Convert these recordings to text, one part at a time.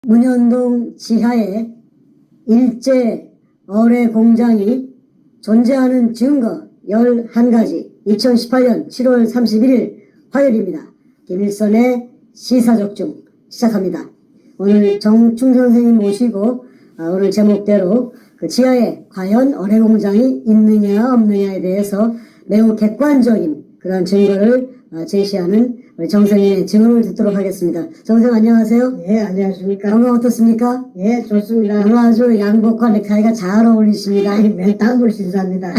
문현동 지하에 일제 어뢰 공장이 존재하는 증거 11가지 2018년 7월 31일 화요일입니다. 김일성의 시사적중 시작합니다. 오늘 정충 선생님 모시고 오늘 제목대로 그 지하에 과연 어뢰 공장이 있느냐 없느냐에 대해서 매우 객관적인 그런 증거를 제시하는 우리 정 선생님의 증언을 듣도록 하겠습니다. 정 선생님 안녕하세요. 예, 안녕하십니까. 건강 어떻습니까? 예, 좋습니다. 오늘 아주 양복과 넥타이가 잘 어울리십니다. 맨땅을 신사입니다.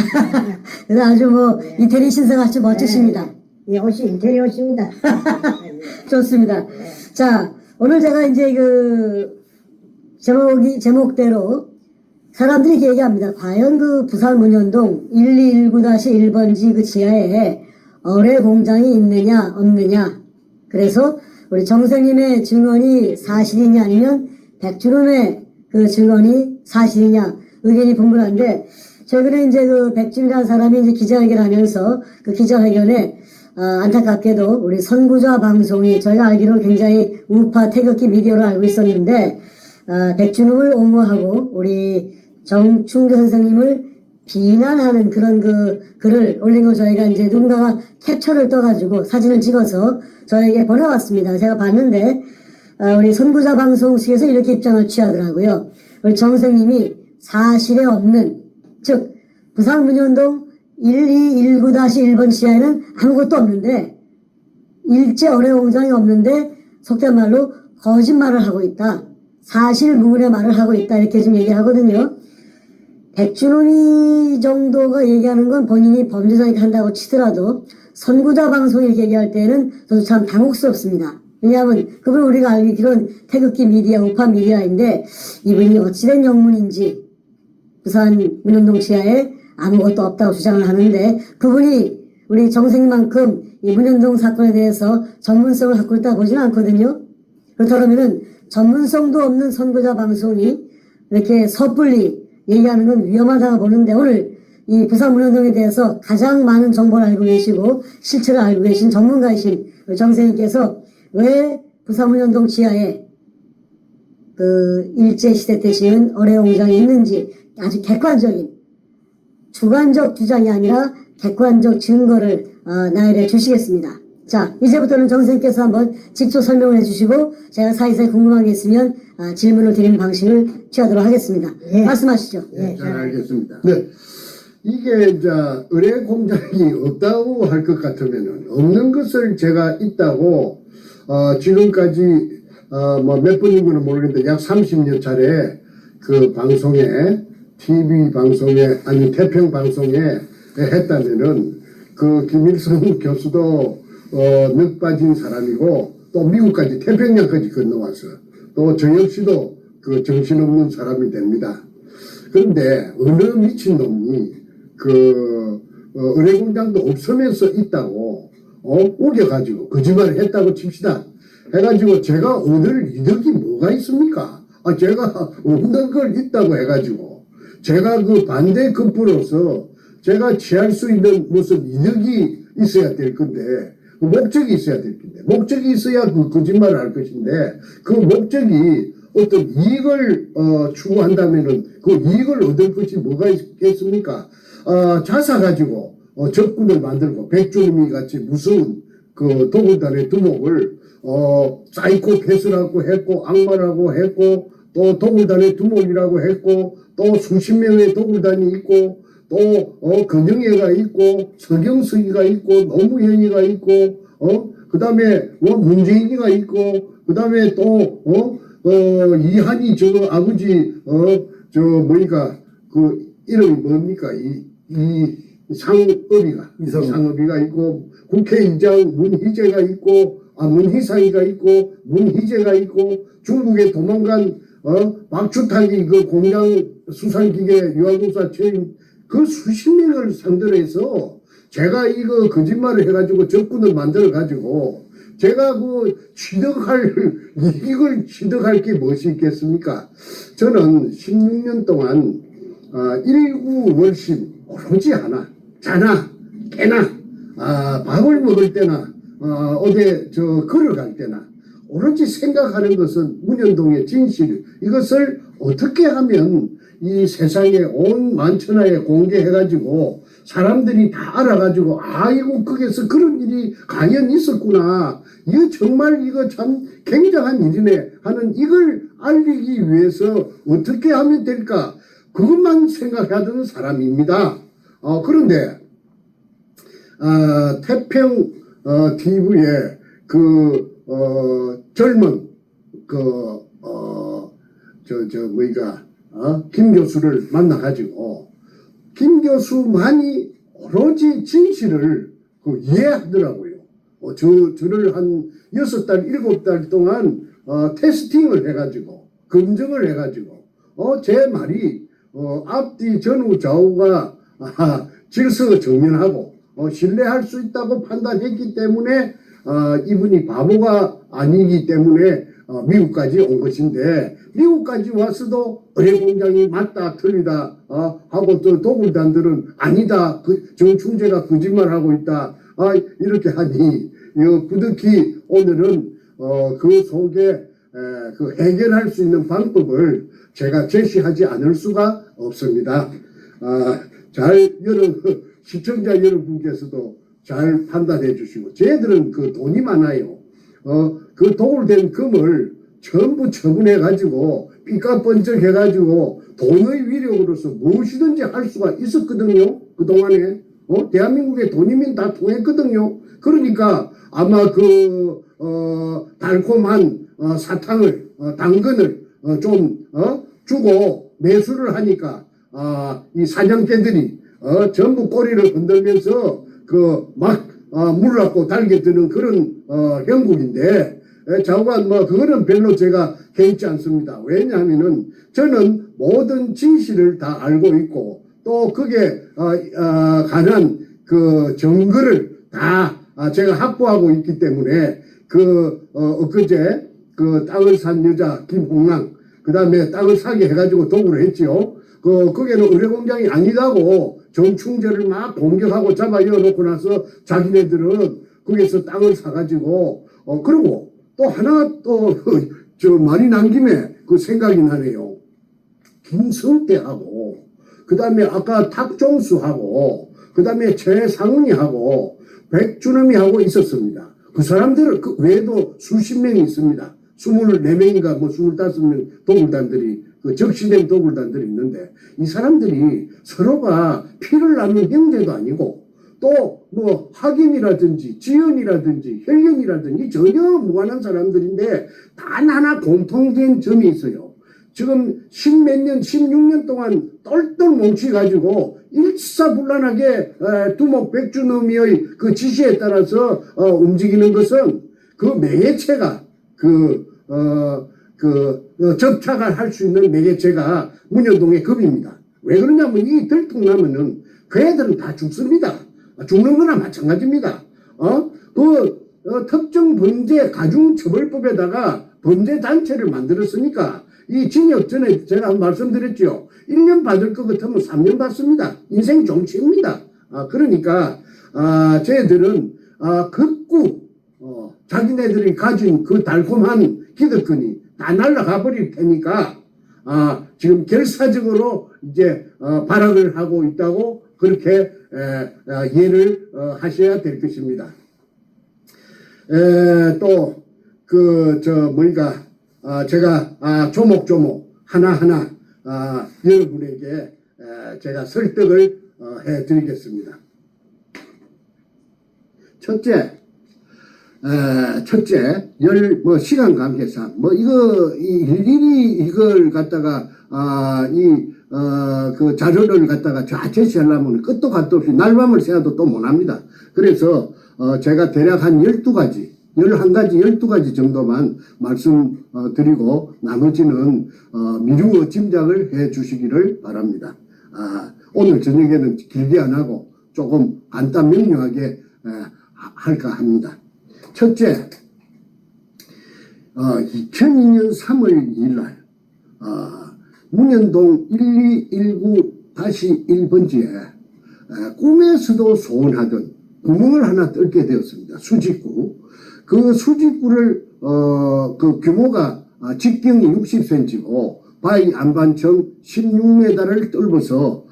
그래서 아주 이태리 신사같이 멋지십니다. 이 옷이 이태리 옷입니다. 좋습니다. 자, 오늘 제가 이제 그 제목대로 사람들이 이렇게 얘기합니다. 과연 그 부산 문현동 1219-1번지 그 지하에 어뢰 공장이 있느냐 없느냐. 그래서 우리 정선님의 증언이 사실이냐 아니면 백준원의 그 증언이 사실이냐 의견이 분분한데, 최근에 이제 그 백준이라는 사람이 이제 기자회견 하면서 그 기자회견에 안타깝게도 우리 선구자 방송이 저희가 알기로 굉장히 우파 태극기 미디어로 알고 있었는데 백준웅을 옹호하고 우리 정충교 선생님을 비난하는 그런 그 글을 올린 거 저희가 이제 누군가가 캡처를 떠가지고 사진을 찍어서 저에게 보내왔습니다. 제가 봤는데 우리 선구자 방송 측에서 이렇게 입장을 취하더라고요. 우리 정 선생님이 사실에 없는, 즉 부산 문현동 1219-1번 지하에는 아무것도 없는데, 일제 어뢰 공장이 없는데 속된 말로 거짓말을 하고 있다, 사실무근의 말을 하고 있다, 이렇게 좀 얘기하거든요. 백준원이 정도가 얘기하는 건 본인이 범죄자니까 한다고 치더라도 선구자 방송이 이렇게 얘기할 때는 저도 참 당혹스럽습니다. 왜냐하면 그분은 우리가 알기로는 태극기 미디어, 우파 미디어인데 이분이 어찌된 영문인지 부산 문현동 지하에 아무것도 없다고 주장을 하는데, 그분이 우리 정생만큼 이 문현동 사건에 대해서 전문성을 갖고 있다 보지는 않거든요. 그렇다면은 전문성도 없는 선구자 방송이 이렇게 섣불리 얘기하는 건 위험하다고 보는데, 오늘 이 부산 문현동에 대해서 가장 많은 정보를 알고 계시고 실체를 알고 계신 전문가이신 정 선생님께서 왜 부산 문현동 지하에 그 일제시대 때 지은 어뢰 공장이 있는지 아주 객관적인, 주관적 주장이 아니라 객관적 증거를 나열해 주시겠습니다. 자, 이제부터는 정 선생님께서 한번 직접 설명을 해주시고 제가 사이사이 궁금한 게 있으면 질문을 드리는 방식을 취하도록 하겠습니다. 예. 말씀하시죠. 네, 잘 알겠습니다. 네, 이게 이제 어뢰 공장이 없다고 할 것 같으면은 없는 것을 제가 있다고 지금까지 뭐 몇 번인지는 모르겠는데 약 30여 차례 그 방송에, TV 방송에 아니 태평 방송에 했다면은 그 김일성 교수도 늑 빠진 사람이고 또 미국까지 태평양까지 건너와서 또 저 역시도 그 정신없는 사람이 됩니다. 그런데 어느 미친놈이 그 어뢰 공장도 없으면서 있다고 우겨가지고 거짓말을 했다고 칩시다. 해가지고 제가 얻을 이득이 뭐가 있습니까? 제가 없는 걸 있다고 해가지고 제가 그 반대 급부로서 제가 취할 수 있는 무슨 이득이 있어야 될 건데, 그 목적이 있어야 될 건데, 목적이 있어야 그 거짓말을 할 것인데, 그 목적이 어떤 이익을 추구한다면은 그 이익을 얻을 것이 뭐가 있겠습니까? 자사 가지고 적군을 만들고 백준미 같이 무서운 그 도굴단의 두목을 사이코패스라고 했고 악마라고 했고 또 도굴단의 두목이라고 했고 또 수십 명의 도굴단이 있고 또 근영애가 있고 서경석이가 있고 노무현이가 있고 그 다음에 문재인이가 있고 그 다음에 또 이한이 저거 아버지 저 뭐니까 그 이름이 뭡니까 이 상업이가 있고 국회의장 문희재가 있고 문희상이가 있고 문희재가 있고 중국에 도망간 박주탁이 그 공장 수산기계 유아공사 처인 그 수십 명을 상대로 해서 제가 이거 거짓말을 해가지고 적군을 만들어가지고 제가 그 이익을 취득할 게 무엇이 있겠습니까? 저는 16년 동안 일구월심 오로지 하나, 자나, 깨나, 밥을 먹을 때나, 어디 걸어갈 때나 오로지 생각하는 것은 문현동의 진실, 이것을 어떻게 하면 이 세상에 온 만천하에 공개해가지고 사람들이 다 알아가지고 아이고 거기서 그런 일이 과연 있었구나, 이거 정말 이거 참 굉장한 일이네 하는 이걸 알리기 위해서 어떻게 하면 될까, 그것만 생각하던 사람입니다. 그런데 태평 TV에 젊은 김 교수를 만나가지고 김 교수만이 오로지 진실을 이해하더라고요. 저를 한 6달, 7달 동안 테스팅을 해가지고 검증을 해가지고 제 말이 앞뒤 전후 좌우가 질서정연하고 신뢰할 수 있다고 판단했기 때문에 이분이 바보가 아니기 때문에 미국까지 온 것인데, 미국까지 와서도 의뢰공장이 맞다 틀리다 하고 또 도굴단들은 아니다, 정충재가 거짓말하고 있다 이렇게 하니 부득이 오늘은 그 속에 그 해결할 수 있는 방법을 제가 제시하지 않을 수가 없습니다. 시청자 여러분께서도 잘 판단해 주시고, 쟤들은 그 돈이 많아요. 그 도굴된 금을 전부 처분해 가지고 삐까번쩍 해 가지고 돈의 위력으로서 무엇이든지 할 수가 있었거든요. 그동안에 대한민국의 돈이면 다 통했거든요. 그러니까 아마 달콤한 사탕을 당근을 좀 주고 매수를 하니까 이 사냥개들이 전부 꼬리를 흔들면서 물라고 달겨드는 그런 형국인데, 자관 그거는 별로 제가 개의치 않습니다. 왜냐하면은 저는 모든 진실을 다 알고 있고, 또 그게 관한 그 증거를 다 제가 확보하고 있기 때문에, 엊그제 땅을 산 여자 김홍랑, 그 다음에 땅을 사게 해가지고 도구를 했지요. 거기에는 의뢰공장이 아니다고 정충재를 막 공격하고 잡아 이어놓고 나서 자기네들은 거기서 땅을 사가지고 그리고 또 하나 말이 난 김에 생각이 나네요. 김성태하고 그 다음에 아까 탁종수하고 그 다음에 최상훈이하고 백준엄이하고 있었습니다. 그 사람들은 그 외에도 수십 명이 있습니다. 24명인가 25명 도굴단들이 적시된 도굴단들이 있는데, 이 사람들이 서로가 피를 나눈 형제도 아니고 또 학인이라든지 지연이라든지 혈연이라든지 전혀 무관한 사람들인데, 단 하나 공통된 점이 있어요. 지금 16년 동안 똘똘 뭉치가지고 일사불란하게 두목 백준엄의 그 지시에 따라서 움직이는 것은 그 매개체가 접착을 할 수 있는 매개체가 문현동의 급입니다. 왜 그러냐면 이 들통나면은 그 애들은 다 죽습니다. 죽는 거나 마찬가지입니다. 특정 범죄 가중처벌법에다가 범죄 단체를 만들었으니까 이 징역 전에 제가 말씀드렸죠. 1년 받을 것 같으면 3년 받습니다. 인생 종치입니다. 그러니까 쟤들은 극구 자기네들이 가진 그 달콤한 기득권이 다 날아가 버릴 테니까 지금 결사적으로 이제 발악을 하고 있다고 그렇게 이해를 하셔야 될 것입니다. 또 제가 조목조목 하나하나 여러분에게 제가 설득을 해드리겠습니다. 첫째, 시간 관계상, 일일이 이걸 갖다가, 그 자료를 갖다가 제시하려면 끝도 갓도 없이 날밤을 새도 또 못합니다. 그래서, 제가 대략 한 12가지, 12가지 정도만 말씀드리고, 나머지는, 미루어 짐작을 해 주시기를 바랍니다. 오늘 저녁에는 길게 안 하고 조금 간단 명료하게 할까 합니다. 첫째, 2002년 3월 2일 문현동 1219-1번지에 꿈에서도 소원하던 구멍을 하나 뚫게 되었습니다. 수직구. 그 수직구를 그 규모가 직경이 60cm고 바위 안반청 16m를 뚫어서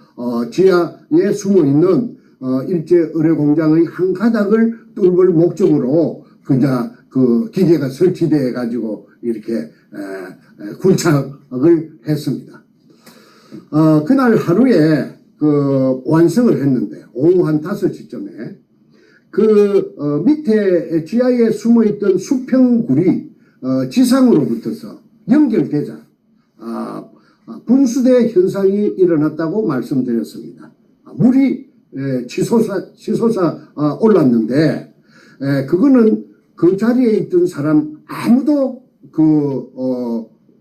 지하에 숨어있는 일제 의뢰공장의 한 가닥을 뚫을 목적으로 그 기계가 설치되어 가지고 이렇게 굴착을 했습니다. 그날 하루에 그 완성을 했는데 오후 한 5시쯤에 밑에 지하에 숨어있던 수평굴이 지상으로부터서 연결되자 분수대 현상이 일어났다고 말씀드렸습니다. 물이 치솟아 올랐는데 그거는 그 자리에 있던 사람 아무도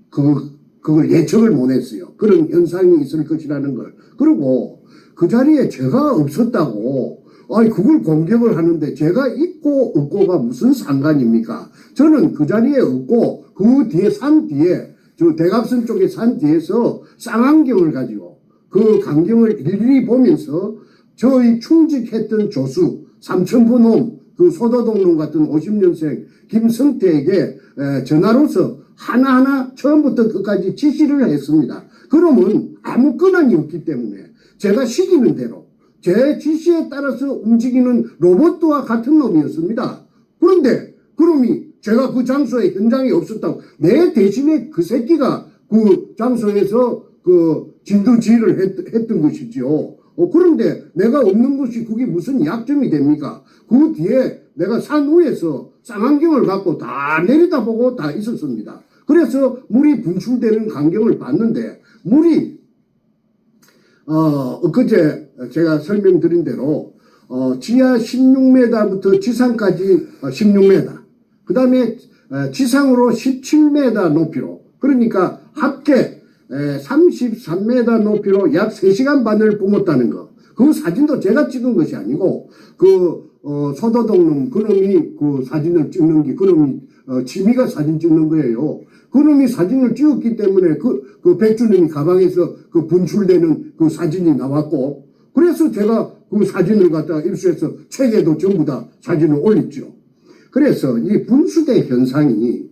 그걸 예측을 못했어요. 그런 현상이 있을 것이라는 걸. 그리고 그 자리에 제가 없었다고 그걸 공격을 하는데 제가 있고 없고가 무슨 상관입니까? 저는 그 자리에 없고 그 뒤에 산 뒤에 저 대갑선 쪽에 산 뒤에서 쌍안경을 가지고 그 광경을 일일이 보면서 저희 충직했던 조수 삼천포 놈 그 소도동 놈 같은 50년생 김성태에게 전화로서 하나하나 처음부터 끝까지 지시를 했습니다. 그러면 아무 권한이 없기 때문에 제가 시키는 대로 제 지시에 따라서 움직이는 로봇과 같은 놈이었습니다. 그런데 그놈이 제가 그 장소에 현장에 없었다고 내 대신에 그 새끼가 그 장소에서 그 진두지휘를 했던 것이지요. 그런데 내가 없는 것이 그게 무슨 약점이 됩니까? 그 뒤에 내가 산 위에서 쌍안경을 갖고 다 내려다보고 다 있었습니다. 그래서 물이 분출되는 광경을 봤는데 물이 엊그제 제가 설명드린 대로 지하 16m부터 지상까지 16m 그 다음에 지상으로 17m 높이로 그러니까 합계 33m 높이로 약 3시간 반을 뿜었다는 거. 그 사진도 제가 찍은 것이 아니고 소도동놈 그놈이 그 사진을 찍는 게 그놈이 취미가 사진 찍는 거예요. 그놈이 사진을 찍었기 때문에 그 백주님이 가방에서 그 분출되는 그 사진이 나왔고 그래서 제가 그 사진을 갖다가 입수해서 책에도 전부 다 사진을 올렸죠. 그래서 이 분수대 현상이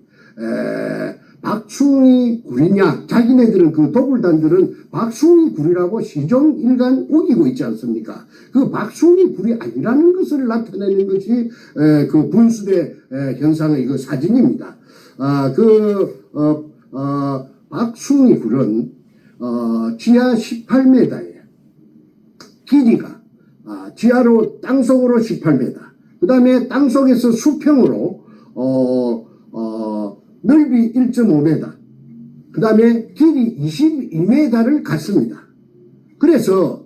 박충희 굴이냐 자기네들은 그 도굴단들은 박충희 굴이라고 시종일관 우기고 있지 않습니까? 그 박충희 굴이 아니라는 것을 나타내는 것이 그 분수대 현상의 그 사진입니다. 박충희 굴은 지하 18m에 길이가 지하로 땅속으로 18m 그 다음에 땅속에서 수평으로 넓이 1.5m 그 다음에 길이 22m를 갖습니다. 그래서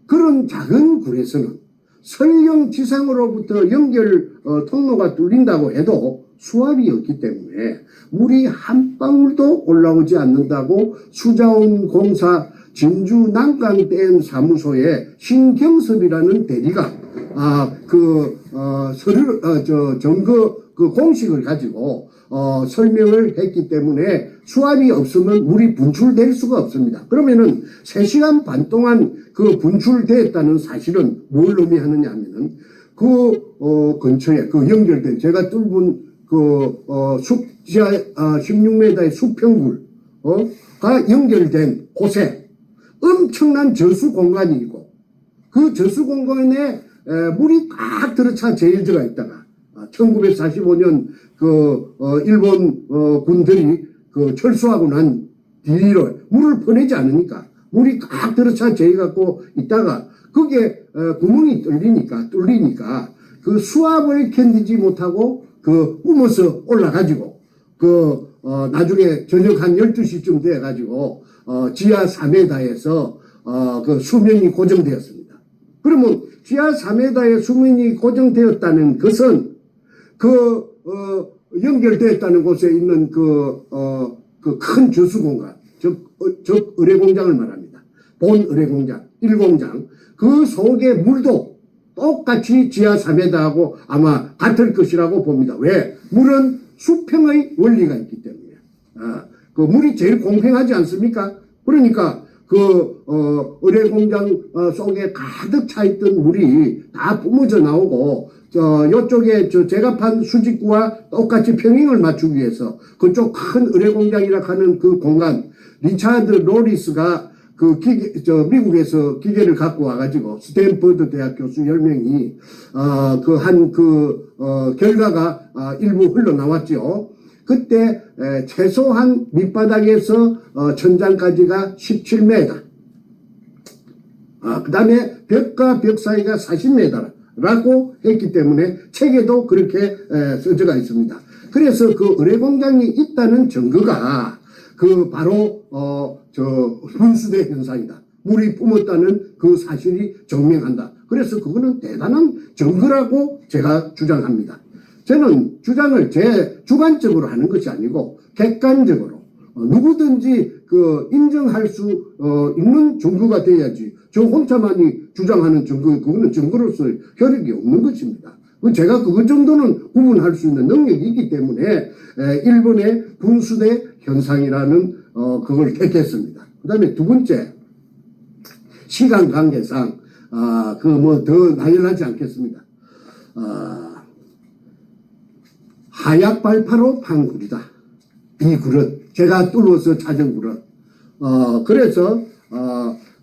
그런 작은 굴에서는 설령 지상으로부터 연결 통로가 뚫린다고 해도 수압이 없기 때문에 물이 한 방울도 올라오지 않는다고 수자원공사 진주 난강댐 사무소의 신경섭이라는 대리가 점거 그 공식을 가지고 설명을 했기 때문에 수압이 없으면 물이 분출될 수가 없습니다. 그러면은 3시간 반 동안 그 분출됐다는 사실은 뭘 의미하느냐 하면은 근처에 그 연결된 제가 뚫은 지하 16m의 수평굴 가 연결된 곳에 엄청난 저수 공간이 있고 그 저수 공간에 물이 꽉 들어차 제일드가 있다가 1945년 일본 군들이 철수하고 난 뒤로 물을 퍼내지 않으니까 물이 꽉 들어차 제해갖고 있다가 그게 구멍이 뚫리니까 그 수압을 견디지 못하고 뿜어서 올라가지고 나중에 저녁 한 12시쯤 돼가지고 지하 4m에서 수면이 고정되었습니다. 그러면 지하 4m에 수면이 고정되었다는 것은 연결되었다는 곳에 있는 큰 저수 공간, 즉 의뢰공장을 말합니다. 본 의뢰공장, 1공장. 그 속에 물도 똑같이 지하 4m하고 아마 같을 것이라고 봅니다. 왜? 물은 수평의 원리가 있기 때문에. 물이 제일 공평하지 않습니까? 그러니까 의뢰공장 속에 가득 차 있던 물이 다 뿜어져 나오고 요쪽에 제가 판 수직구와 똑같이 평행을 맞추기 위해서 그쪽 큰 의뢰공장이라 하는 그 공간, 리차드 로리스가 그 미국에서 기계를 갖고 와가지고 스탠퍼드 대학 교수 10명이, 결과가 일부 흘러나왔죠. 그때, 최소한 밑바닥에서, 천장까지가 17m. 그 다음에 벽과 벽 사이가 40m라고 했기 때문에 책에도 그렇게 써져가 있습니다. 그래서 그 의뢰공장이 있다는 증거가 바로 분수대 현상이다. 물이 뿜었다는 그 사실이 증명한다. 그래서 그거는 대단한 증거라고 제가 주장합니다. 저는 주장을 제 주관적으로 하는 것이 아니고 객관적으로 누구든지 인정할 수 있는 증거가 돼야지. 저 혼자만이 주장하는 증거, 그거는 증거로서 혈육이 없는 것입니다. 제가 그것 정도는 구분할 수 있는 능력이 있기 때문에 일본의 분수대 현상이라는 그걸 택했습니다. 그 다음에 두 번째, 시간 관계상 더 나열하지 않겠습니다. 하약 발파로 판 굴이다. 이 굴은 제가 뚫어서 찾은 굴은 그래서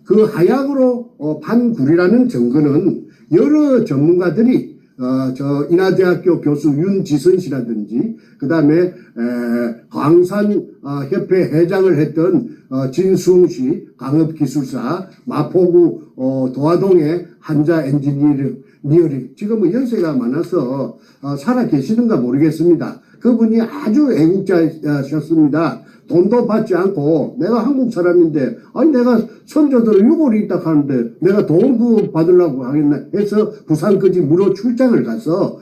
그 하약으로 판 굴이라는 증거는 여러 전문가들이 인하대학교 교수 윤지선 씨라든지 그 다음에 광산협회 회장을 했던 진수웅 씨, 강업기술사, 마포구 도화동의 한자 엔지니어링, 지금은 연세가 많아서 살아 계시는가 모르겠습니다. 그분이 아주 애국자셨습니다. 돈도 받지 않고 내가 한국 사람인데 아니 내가 선조들은 유골이 있다 하는데 내가 돈 받으려고 하겠나 해서 부산까지 무료 출장을 가서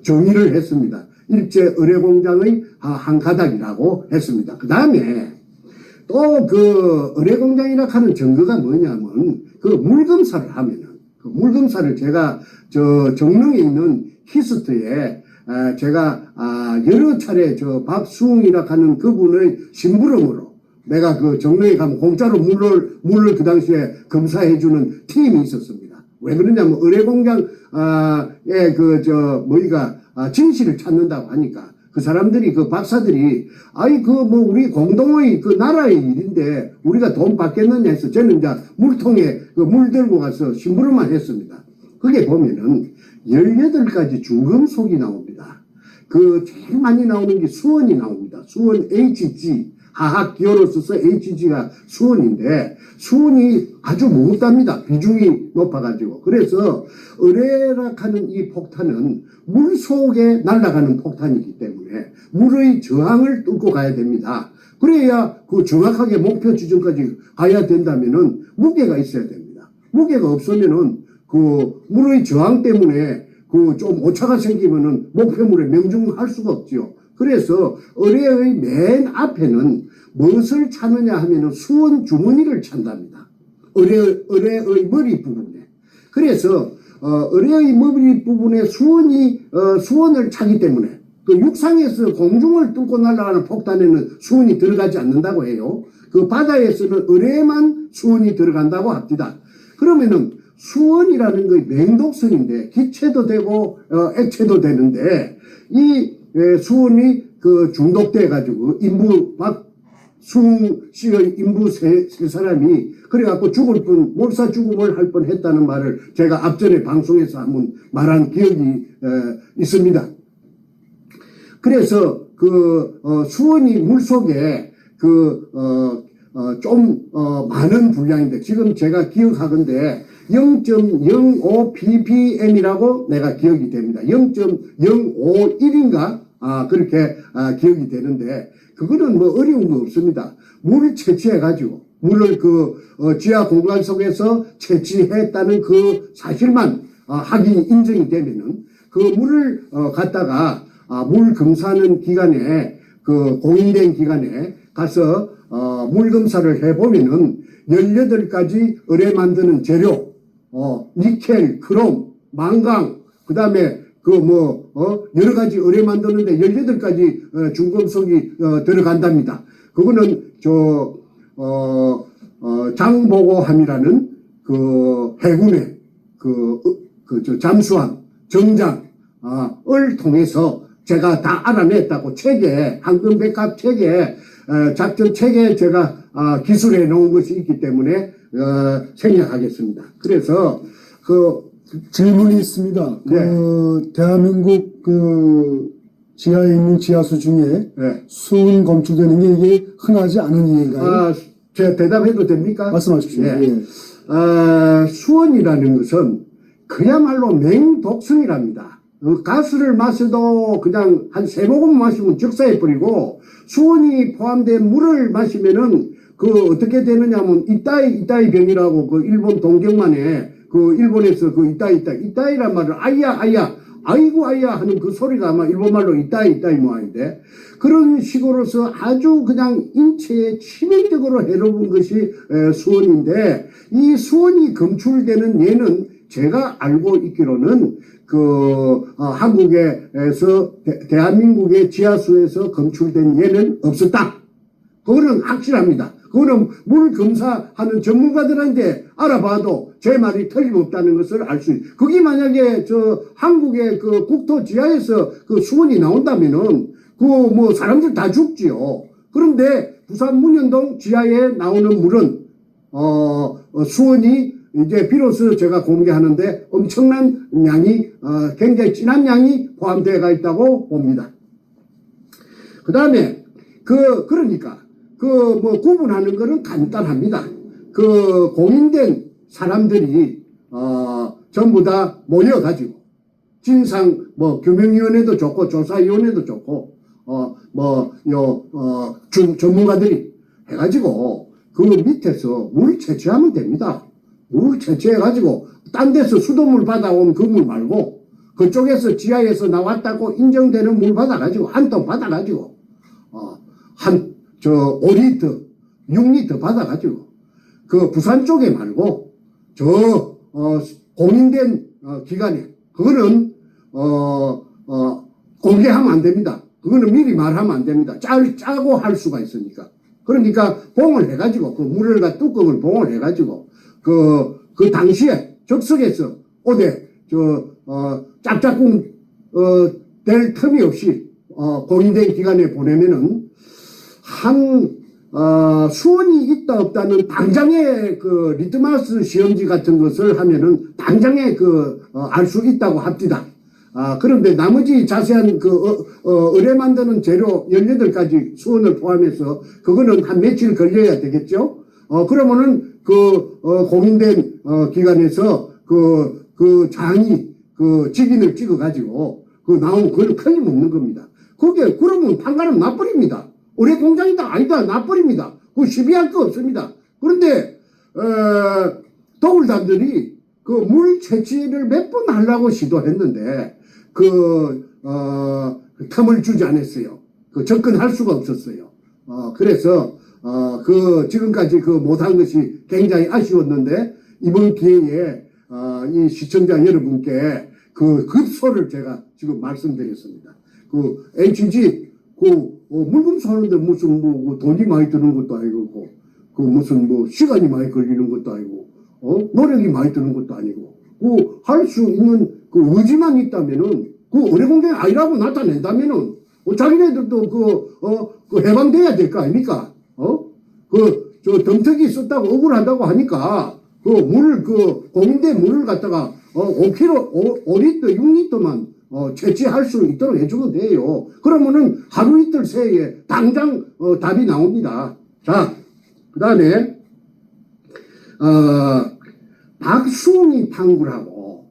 정의를 했습니다. 일제 의뢰공장의 한 가닥이라고 했습니다. 그 다음에 또 의뢰공장이라 하는 증거가 뭐냐면 물검사를 하면은 물검사를 제가 정릉에 있는 히스트에 제가 여러 차례 박수웅이라 하는 그분의 심부름으로 내가 정릉에 가면 공짜로 물을 그 당시에 검사해주는 팀이 있었습니다. 왜 그러냐면 의뢰공장에 진실을 찾는다고 하니까 그 사람들이 박사들이 우리 공동의 나라의 일인데 우리가 돈 받겠느냐 해서 저는 이제 물통에 물 들고 가서 심부름만 했습니다. 그게 보면은 18가지 중금속이 나옵니다. 제일 많이 나오는 게 수원이 나옵니다. 수원 HG, 화학 기호로 써서 HG가 수원인데, 수원이 아주 무겁답니다. 비중이 높아가지고. 그래서, 의뢰라 하는 이 폭탄은 물 속에 날아가는 폭탄이기 때문에, 물의 저항을 뚫고 가야 됩니다. 그래야 정확하게 목표 지점까지 가야 된다면은 무게가 있어야 됩니다. 무게가 없으면은 물의 저항 때문에 좀 오차가 생기면은 목표물에 명중할 수가 없죠. 그래서 의뢰의 맨 앞에는 무엇을 찾느냐 하면은 수원 주머니를 찾답니다. 의뢰의 머리 부분에. 그래서 의뢰의 머리 부분에 수원을 차기 때문에 육상에서 공중을 뚫고 날아가는 폭탄에는 수원이 들어가지 않는다고 해요. 바다에서는 의뢰에만 수원이 들어간다고 합니다. 그러면은 수원이라는 게 맹독성인데 기체도 되고 액체도 되는데 이 수원이 중독돼 가지고 박수웅 씨의 인부 세 사람이 그래갖고 죽을 뻔 몰사 죽음을 할 뻔했다는 말을 제가 앞전에 방송에서 한번 말한 기억이 있습니다. 그래서 수원이 물속에 많은 분량인데 지금 제가 기억하건데 0.05 ppm이라고 내가 기억이 됩니다. 0.051인가? 그렇게 기억이 되는데, 그거는 어려운 거 없습니다. 물을 채취해가지고, 물을 지하 공간 속에서 채취했다는 그 사실만 확인이 인정이 되면은, 물을 갖다가, 물 검사하는 기관에, 공인된 기관에 가서, 물 검사를 해보면은, 18가지 의뢰 만드는 재료, 니켈, 크롬, 망강, 그 다음에 여러 가지 의뢰 만드는데 18가지 중금속이 들어간답니다. 그거는 장보고함이라는 해군의 잠수함, 정장을 통해서 제가 다 알아냈다고 책에, 황금백합 책에, 작전 책에 제가 기술해 놓은 것이 있기 때문에 생략하겠습니다. 그래서 질문이 있습니다. 네. 대한민국 지하에 있는 지하수 중에 네. 수은 검출되는 게 이게 흔하지 않은 일인가요? 제가 대답해도 됩니까? 말씀하십시오. 네. 예. 수원이라는 것은 그야말로 맹독성이랍니다. 가스를 마셔도 그냥 한 3모금 마시면 적사해 버리고, 수원이 포함된 물을 마시면은 어떻게 되느냐면 이따이 병이라고 일본 동경만에 일본에서 이따이란 말을 아이야 아이고 아이야 하는 그 소리가 아마 일본말로 이따이 모양인데, 그런 식으로서 아주 그냥 인체에 치명적으로 해로운 것이 수원인데, 이 수원이 검출되는 예는 제가 알고 있기로는 한국에서 대한민국의 지하수에서 검출된 예는 없었다. 그거는 확실합니다. 그거는 물 검사하는 전문가들한테 알아봐도 제 말이 틀림없다는 것을 알 수 있어요. 그게 만약에 한국의 국토 지하에서 수원이 나온다면은 사람들 다 죽지요. 그런데 부산 문현동 지하에 나오는 물은 수원이 이제 비로소 제가 공개하는데 엄청난 양이 굉장히 진한 양이 포함되어 있다고 봅니다. 그 다음에 그러니까 구분하는 거는 간단합니다. 공인된 사람들이 전부 다 모여가지고 진상 규명위원회도 좋고 조사위원회도 좋고 전문가들이 해가지고 그 밑에서 물 채취하면 됩니다. 물 채취해가지고 딴 데서 수돗물 받아온 그 물 말고 그쪽에서 지하에서 나왔다고 인정되는 물 받아가지고 한 통 받아가지고 5리터 6리터 받아가지고 부산 쪽에 말고 공인된 기관에 그거는 공개하면 안 됩니다. 그거는 미리 말하면 안 됩니다. 짜고 할 수가 있으니까. 그러니까 봉을 해가지고 물을 뚜껑을 봉을 해가지고 그 당시에 적석에서 짝짝꿍 될 틈이 없이 공인된 기관에 보내면은 수원이 있다 없다는 당장의 리트마스 시험지 같은 것을 하면은 당장에 알 수 있다고 합디다. 그런데 나머지 자세한 의뢰 만드는 재료 18가지 수원을 포함해서 그거는 한 며칠 걸려야 되겠죠. 그러면은 공인된 기관에서 장이 직인을 찍어가지고 나온 그걸 틀림없는 겁니다. 그러면 판가름 나버립니다. 의뢰 공장이다 아니다 나버립니다. 시비할 거 없습니다. 그런데 더불단들이 물 채취를 몇 번 하려고 시도했는데 틈을 주지 않았어요. 접근할 수가 없었어요. 그래서 지금까지 못한 것이 굉장히 아쉬웠는데, 이번 기회에 이 시청자 여러분께 급소를 제가 지금 말씀드렸습니다. HG 물금소 하는데 무슨 돈이 많이 드는 것도 아니고 무슨 시간이 많이 걸리는 것도 아니고 노력이 많이 드는 것도 아니고 할 수 있는 의지만 있다면은 의뢰공장이 아니라고 나타낸다면은 자기네들도 해방돼야 될 거 아닙니까? 덤터기 썼다고 억울하다고 하니까 공인된 물을 갖다가 5kg, 5리터, 6리터만 채취할 수 있도록 해주면 돼요. 그러면은 하루 이틀 새에 당장 답이 나옵니다. 자, 그 다음에 박수홍이 탕구라고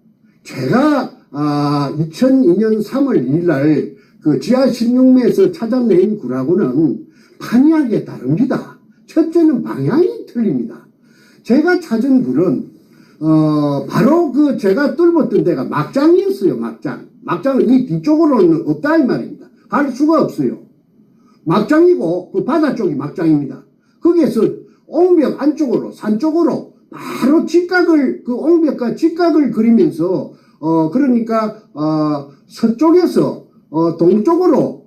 제가 2002년 3월 2일날 지하 16매에서 찾아낸 구라고는 판이하게 다릅니다. 첫째는 방향이 틀립니다. 제가 찾은 굴은 바로 제가 뚫었던 데가 막장이었어요. 막장은 이 뒤쪽으로는 없다 이 말입니다. 갈 수가 없어요. 막장이고 바다 쪽이 막장입니다. 거기에서 옹벽 안쪽으로 산 쪽으로 바로 직각을 옹벽과 직각을 그리면서 그러니까 서쪽에서 동쪽으로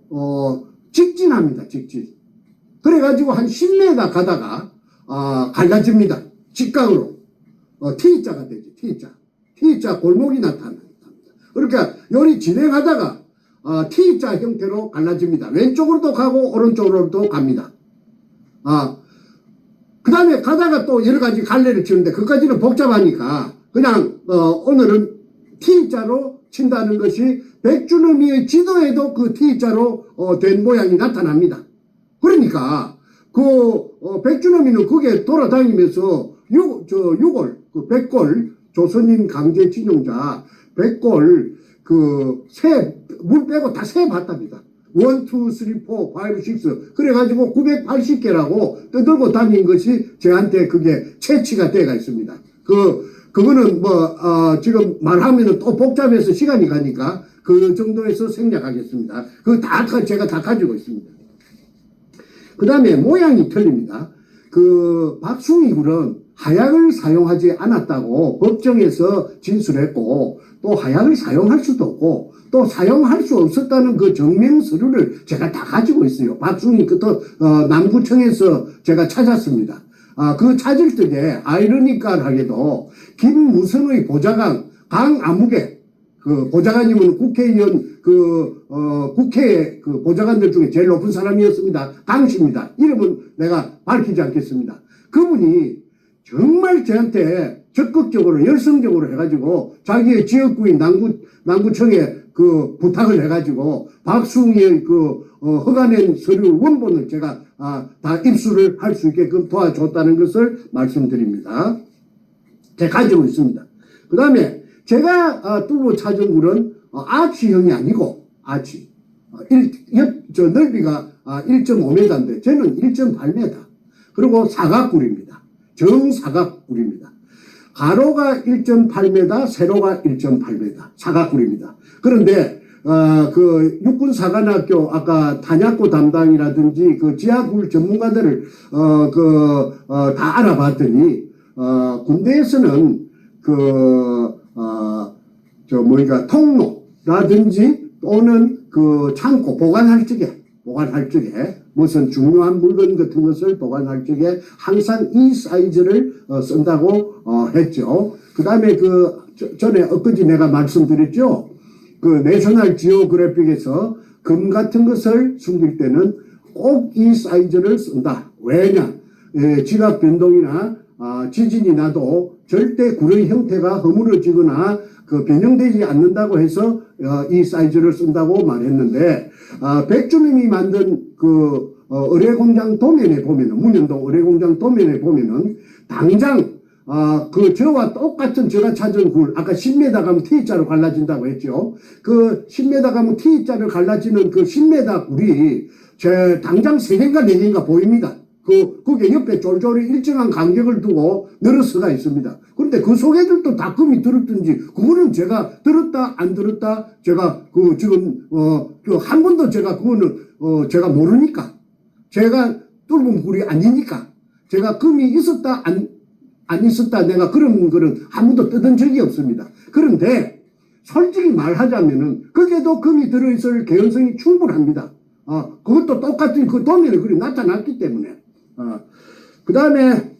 직진합니다. 직진. 그래가지고 한 10m 가다가 갈라집니다. 직각으로. T자가 되죠. T자 골목이 나타납니다. 그러니까 요리 진행하다가 T자 형태로 갈라집니다. 왼쪽으로도 가고 오른쪽으로도 갑니다. 그 다음에 가다가 또 여러 가지 갈래를 치는데 그까지는 복잡하니까 그냥 오늘은 T자로 친다는 것이 백주노미의 지도에도 그 T자로 된 모양이 나타납니다. 그러니까 백주노미는 그게 돌아다니면서 유골, 그 백골, 조선인 강제 진용자 백골 물 빼고 다 세봤답니다. 1, 2, 3, 4, 5, 6 그래가지고 980개라고 떠들고 다닌 것이 저한테 그게 채취가 돼가 있습니다. 그거는 지금 말하면은 또 복잡해서 시간이 가니까 그 정도에서 생략하겠습니다. 제가 다 가지고 있습니다. 그 다음에 모양이 틀립니다. 박숭이 굴은 하약을 사용하지 않았다고 법정에서 진술했고, 또 하약을 사용할 수도 없고, 또 사용할 수 없었다는 그 증명 서류를 제가 다 가지고 있어요. 박숭이 남구청에서 제가 찾았습니다. 그 찾을 때에 아이러니컬하게도 김무선의 보좌관 강아무개, 보좌관님은 국회의원 국회 보좌관들 중에 제일 높은 사람이었습니다. 강씨입니다. 이름은 내가 밝히지 않겠습니다. 그분이 정말 저한테 적극적으로 열성적으로 해가지고 자기의 지역구인 남구청에 부탁을 해가지고 박숭이의 허가낸 서류 원본을 제가 다 입수를 할 수 있게끔 도와줬다는 것을 말씀드립니다. 제가 가지고 있습니다. 그 다음에 제가 뚫고 찾은 굴은 아치형이 아니고 아치 넓이가 1.5m인데 저는 1.8m 그리고 사각굴입니다. 정사각굴입니다. 가로가 1.8m, 세로가 1.8m 사각굴입니다. 그런데 육군사관학교 아까 단약고 담당이라든지 지하굴 전문가들을 다 알아봤더니 군대에서는 통로라든지 또는 창고 보관할 적에 무슨 중요한 물건 같은 것을 보관할 적에 항상 이 사이즈를 쓴다고 했죠. 그 다음에 전에 엊그제 내가 말씀드렸죠. 내셔널 지오그래픽에서 금 같은 것을 숨길 때는 꼭 이 사이즈를 쓴다. 왜냐? 지각 변동이나 지진이 나도 절대 굴의 형태가 허물어지거나 변형되지 않는다고 해서 이 사이즈를 쓴다고 말했는데 백주님이 만든 의뢰공장 도면에 보면은 문현동 의뢰공장 도면에 보면은 당장 저와 똑같은 제가 찾은 굴 아까 10m 가면 T자로 갈라진다고 했죠. 10m 가면 T자로 갈라지는 10m 굴이 당장 3개인가 4개인가 보입니다. 그게 옆에 쫄쫄이 일정한 간격을 두고 늘어서가 있습니다. 그런데 그 속에들도 다 금이 들었든지, 그거는 제가 들었다, 안 들었다, 제가 지금, 한 번도 제가 모르니까. 제가 뚫은 굴이 아니니까. 제가 금이 있었다, 안 있었다, 내가 그런 거는 한 번도 뜯은 적이 없습니다. 그런데, 솔직히 말하자면은, 거기에도 금이 들어있을 개연성이 충분합니다. 그것도 똑같은 도면에 그리 나타났기 때문에. 그 다음에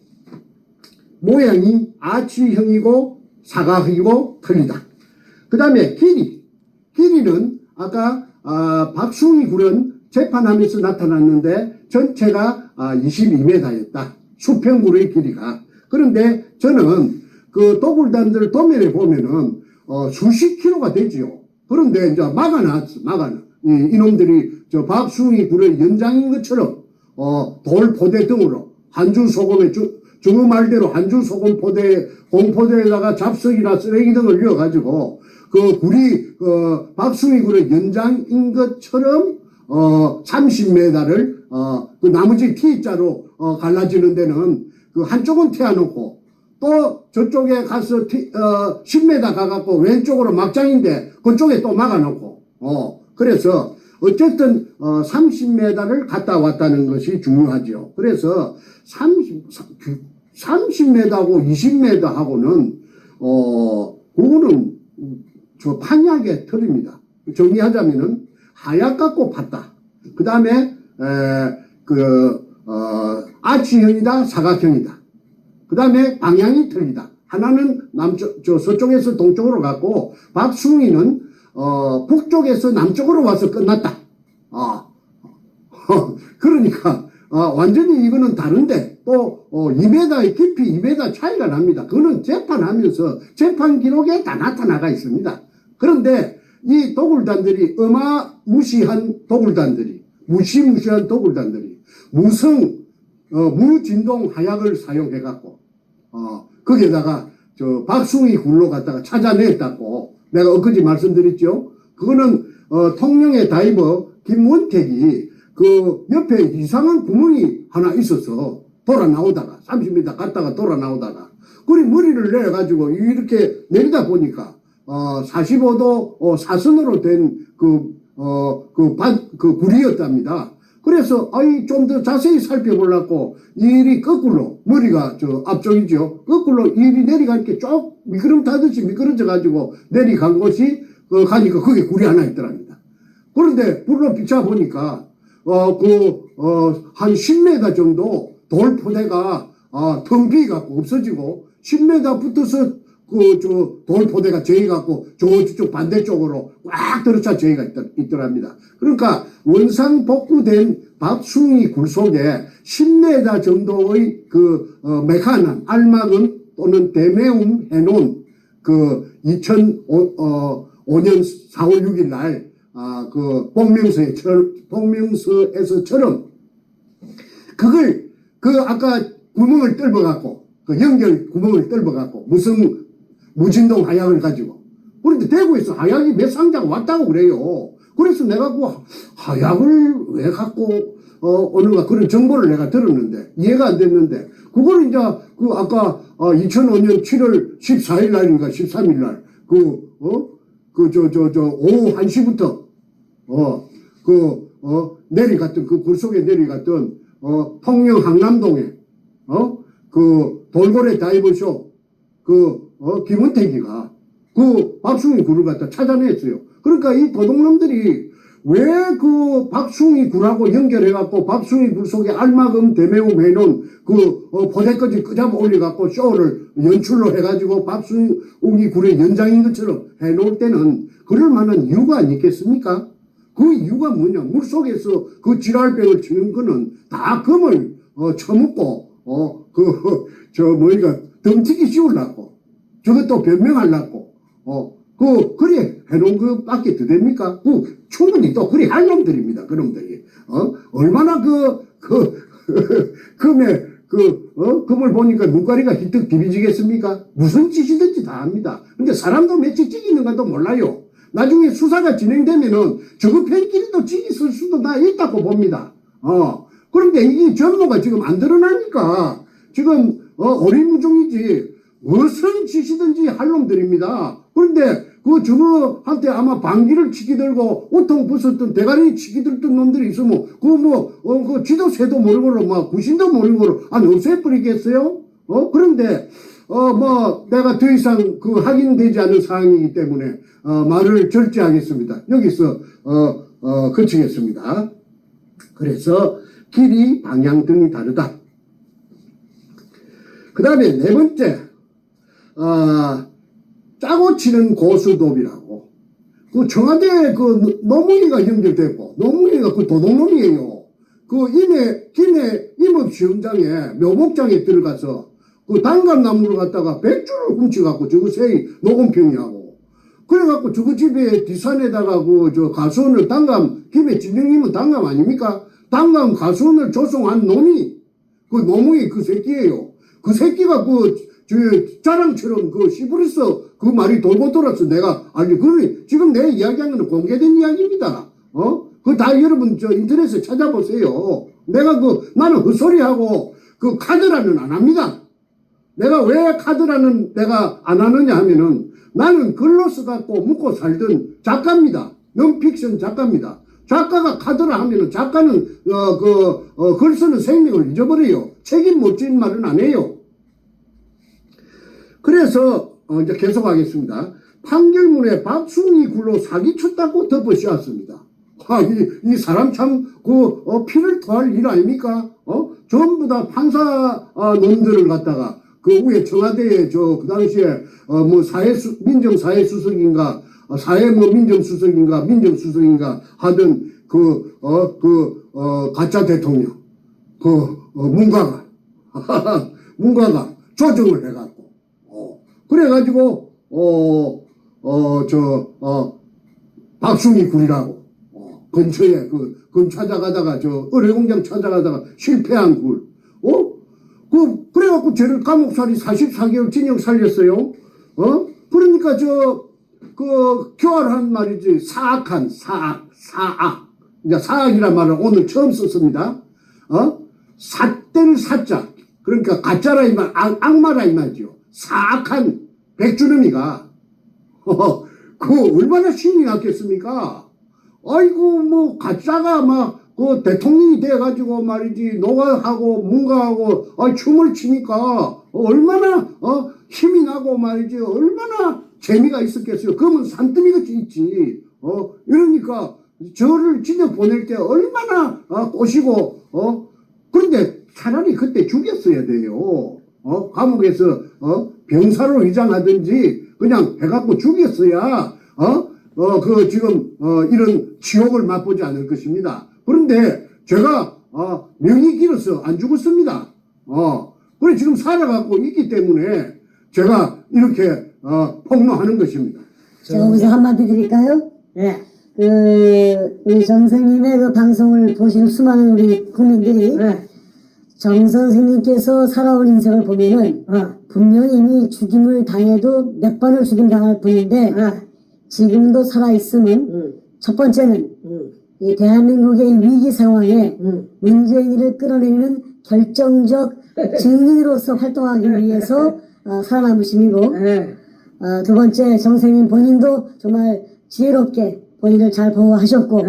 모양이 아치형이고 사각형이고 틀리다. 그 다음에 길이는 아까 박숭이 굴은 재판하면서 나타났는데 전체가 22m였다. 수평굴의 길이가. 그런데 저는 도굴단들 도면에 보면은 수십 킬로가 되지요. 그런데 이제 막아놨어. 이놈들이 박숭이 굴의 연장인 것처럼 돌 포대 등으로 한줄 소금에 중어 말대로 한줄 소금 포대 공포대에다가 잡석이나 쓰레기 등을 넣어가지고 굴이 박숭이 굴의 연장인 것처럼 30m를 나머지 T자로 갈라지는 데는 한쪽은 튀어놓고 또 저쪽에 가서 10m 가갖고 왼쪽으로 막장인데 그쪽에 또 막아놓고 그래서 어쨌든 30m를 갔다 왔다는 것이 중요하죠. 그래서 30m하고 20m하고는 그거는 판약의 틀입니다. 정리하자면은 하약 갖고 팠다. 그 다음에 아치형이다, 사각형이다. 그 다음에 방향이 틀리다. 하나는 서쪽에서 동쪽으로 갔고, 박숭이는, 북쪽에서 남쪽으로 와서 끝났다. 그러니까, 완전히 이거는 다른데, 또, 2m의 깊이 2m 차이가 납니다. 그거는 재판하면서 재판 기록에 다 나타나가 있습니다. 그런데 이 도굴단들이 어마무시한 도굴단들이, 무시무시한 도굴단들이, 무진동 하약을 사용해갖고, 거기에다가, 박숭이 굴로 갔다가 찾아냈다고, 내가 엊그제 말씀드렸죠? 그거는, 통영의 다이버 김원택이 그 옆에 이상한 구멍이 하나 있어서 돌아 나오다가, 30m 갔다가 돌아 나오다가, 그리 머리를 내가지고 이렇게 내리다 보니까, 45도, 사선으로 된 그 굴이었답니다. 그래서, 좀 더 자세히 살펴보려고, 일이 거꾸로, 머리가 앞쪽이죠. 거꾸로 일이 내려가니까 쭉 미끄럼 타듯이 미끄러져가지고 내려간 곳이, 가니까 거기에 굴이 하나 있더랍니다. 그런데 불로 비춰보니까, 한 10m 정도 돌 포대가, 텅 비갖고 없어지고, 10m 붙어서 돌 포대가 저희갖고 저쪽 반대쪽으로 꽉 들어차 저희가 있더랍니다. 그러니까 원상 복구된 박숭이 굴 속에 10m 정도의 메카난, 알막은 또는 대매움 해놓은 2005년 4월 6일 날, 복명서에서처럼 그걸, 아까 구멍을 뚫어갖고, 연결 구멍을 뚫어갖고, 무진동 하약을 가지고. 그런데 대구에서 하약이 몇 상자가 왔다고 그래요. 그래서 내가 하약을 왜 갖고, 오는가 그런 정보를 내가 들었는데, 이해가 안 됐는데, 그거를 이제, 아까, 2005년 7월 14일 날인가 13일 날, 오후 1시부터, 내려갔던, 굴 속에 내려갔던, 통영 항남동에, 돌고래 다이버쇼, 김원택이가 박숭이 굴을 갖다 찾아냈어요. 그러니까 이 도둑놈들이 왜 박숭이 굴하고 연결해갖고 박숭이 굴 속에 알마금 대매움 해놓은 포대까지 끄잡아 올려갖고 쇼를 연출로 해가지고 박숭이 굴의 연장인 것처럼 해놓을 때는 그럴 만한 이유가 아니겠습니까? 그 이유가 뭐냐? 물속에서 지랄병을 치는 거는 다 금을 처먹고, 덩치기 씌우려고, 저것도 변명하려고, 그래 해놓은 것밖에 더 됩니까? 충분히 또 그래 할 놈들입니다, 그 놈들이. 얼마나 금을 보니까 눈가리가 희뜩 비비지겠습니까? 무슨 짓이든지 다 합니다. 근데 사람도 며칠 찍이는가도 몰라요. 나중에 수사가 진행되면은 저거 팬끼리도 찍있을 수도 다 있다고 봅니다. 그런데 이게 전모가 지금 안 드러나니까 지금 오리무중이지 무슨 짓이든지 할 놈들입니다. 그런데 저거한테 아마 방귀를 치기 들고 옷통 벗었던 대가리 치기 들던 놈들이 있으면 지도 새도 모르고 구신도 모르고 없애버리겠어요? 그런데 내가 더 이상 확인되지 않은 사항이기 때문에 말을 절제하겠습니다. 여기서 거치겠습니다. 그래서 길이 방향 등이 다르다. 그 다음에 네 번째, 짜고 치는 고수도비라고. 청와대 노무이가 연결됐고, 노무이가 도둑놈이에요. 김해 임업시험장에, 묘목장에 들어가서, 단감나무를 갖다가 100줄을 훔쳐갖고, 저거 세이 녹음평이하고. 그래갖고, 저거 집에 뒷산에다가 가수원을 김해 진영님은 단감 아닙니까? 단감 가수원을 조성한 놈이, 노무이 새끼예요. 그 새끼가 자랑처럼 시부리서 말이 돌고 돌아서 내가 지금 내 이야기한 건 공개된 이야기입니다. 다 여러분 인터넷에 찾아보세요. 나는 헛소리하고 카드라는 안 합니다. 내가 왜 카드라는 내가 안 하느냐 하면은 나는 글로 써갖고 묵고 살던 작가입니다. 논픽션 작가입니다. 작가가 카드라 하면은 작가는 글 쓰는 생명을 잊어버려요. 책임 못 지는 말은 안 해요. 그래서 이제 계속하겠습니다. 판결문에 박숭이 굴로 사기쳤다고 덮어 씌웠습니다. 이 사람 참 피를 토할 일 아닙니까? 전부 다 판사 놈들을 갖다가 그 위에 청와대에 그 당시에 뭐 민정사회수석인가 민정수석인가 하던 가짜 대통령 문과가 문과가 조정을 해갖고 그래가지고 박숭이 굴이라고 근처에 찾아가다가 의뢰공장 찾아가다가 실패한 굴 그래갖고 쟤를 감옥살이 44개월 징역 살렸어요. 그러니까 교활한 말이지 사악. 이제 사악이란 말을 오늘 처음 썼습니다. 삿될 사자. 그러니까 가짜라 이 말, 악마라 이 말이죠. 사악한 백주름이가 얼마나 신이 났겠습니까? 아이고 뭐 가짜가 막 대통령이 돼가지고 말이지 노가하고 문가하고 춤을 추니까 얼마나 힘이 나고 말이지 얼마나 재미가 있었겠어요. 그러면 산더미같이 있지. 이러니까 저를 집에 보낼 때 얼마나 꼬시고 그런데 차라리 그때 죽였어야 돼요. 감옥에서 병사로 위장하든지 그냥 해갖고 죽였어야 지금 이런 지옥을 맛보지 않을 것입니다. 그런데 제가 명이 길어서 안 죽었습니다. 그래 지금 살아갖고 있기 때문에 제가 이렇게 폭로하는 것입니다. 제가 여기서 한마디 드릴까요? 네. 우리 정 선생님의 그 방송을 보시는 수많은 우리 국민들이 네. 정 선생님께서 살아온 인생을 보면은 분명히 이미 죽임을 당해도 몇 번을 죽임 당할 분인데 지금도 살아있으면 첫 번째는 이 대한민국의 위기 상황에 문재인을 끌어내리는 결정적 증인으로서 활동하기 위해서 살아남으심이고 두 번째 정 선생님 본인도 정말 지혜롭게 본인을 잘 보호하셨고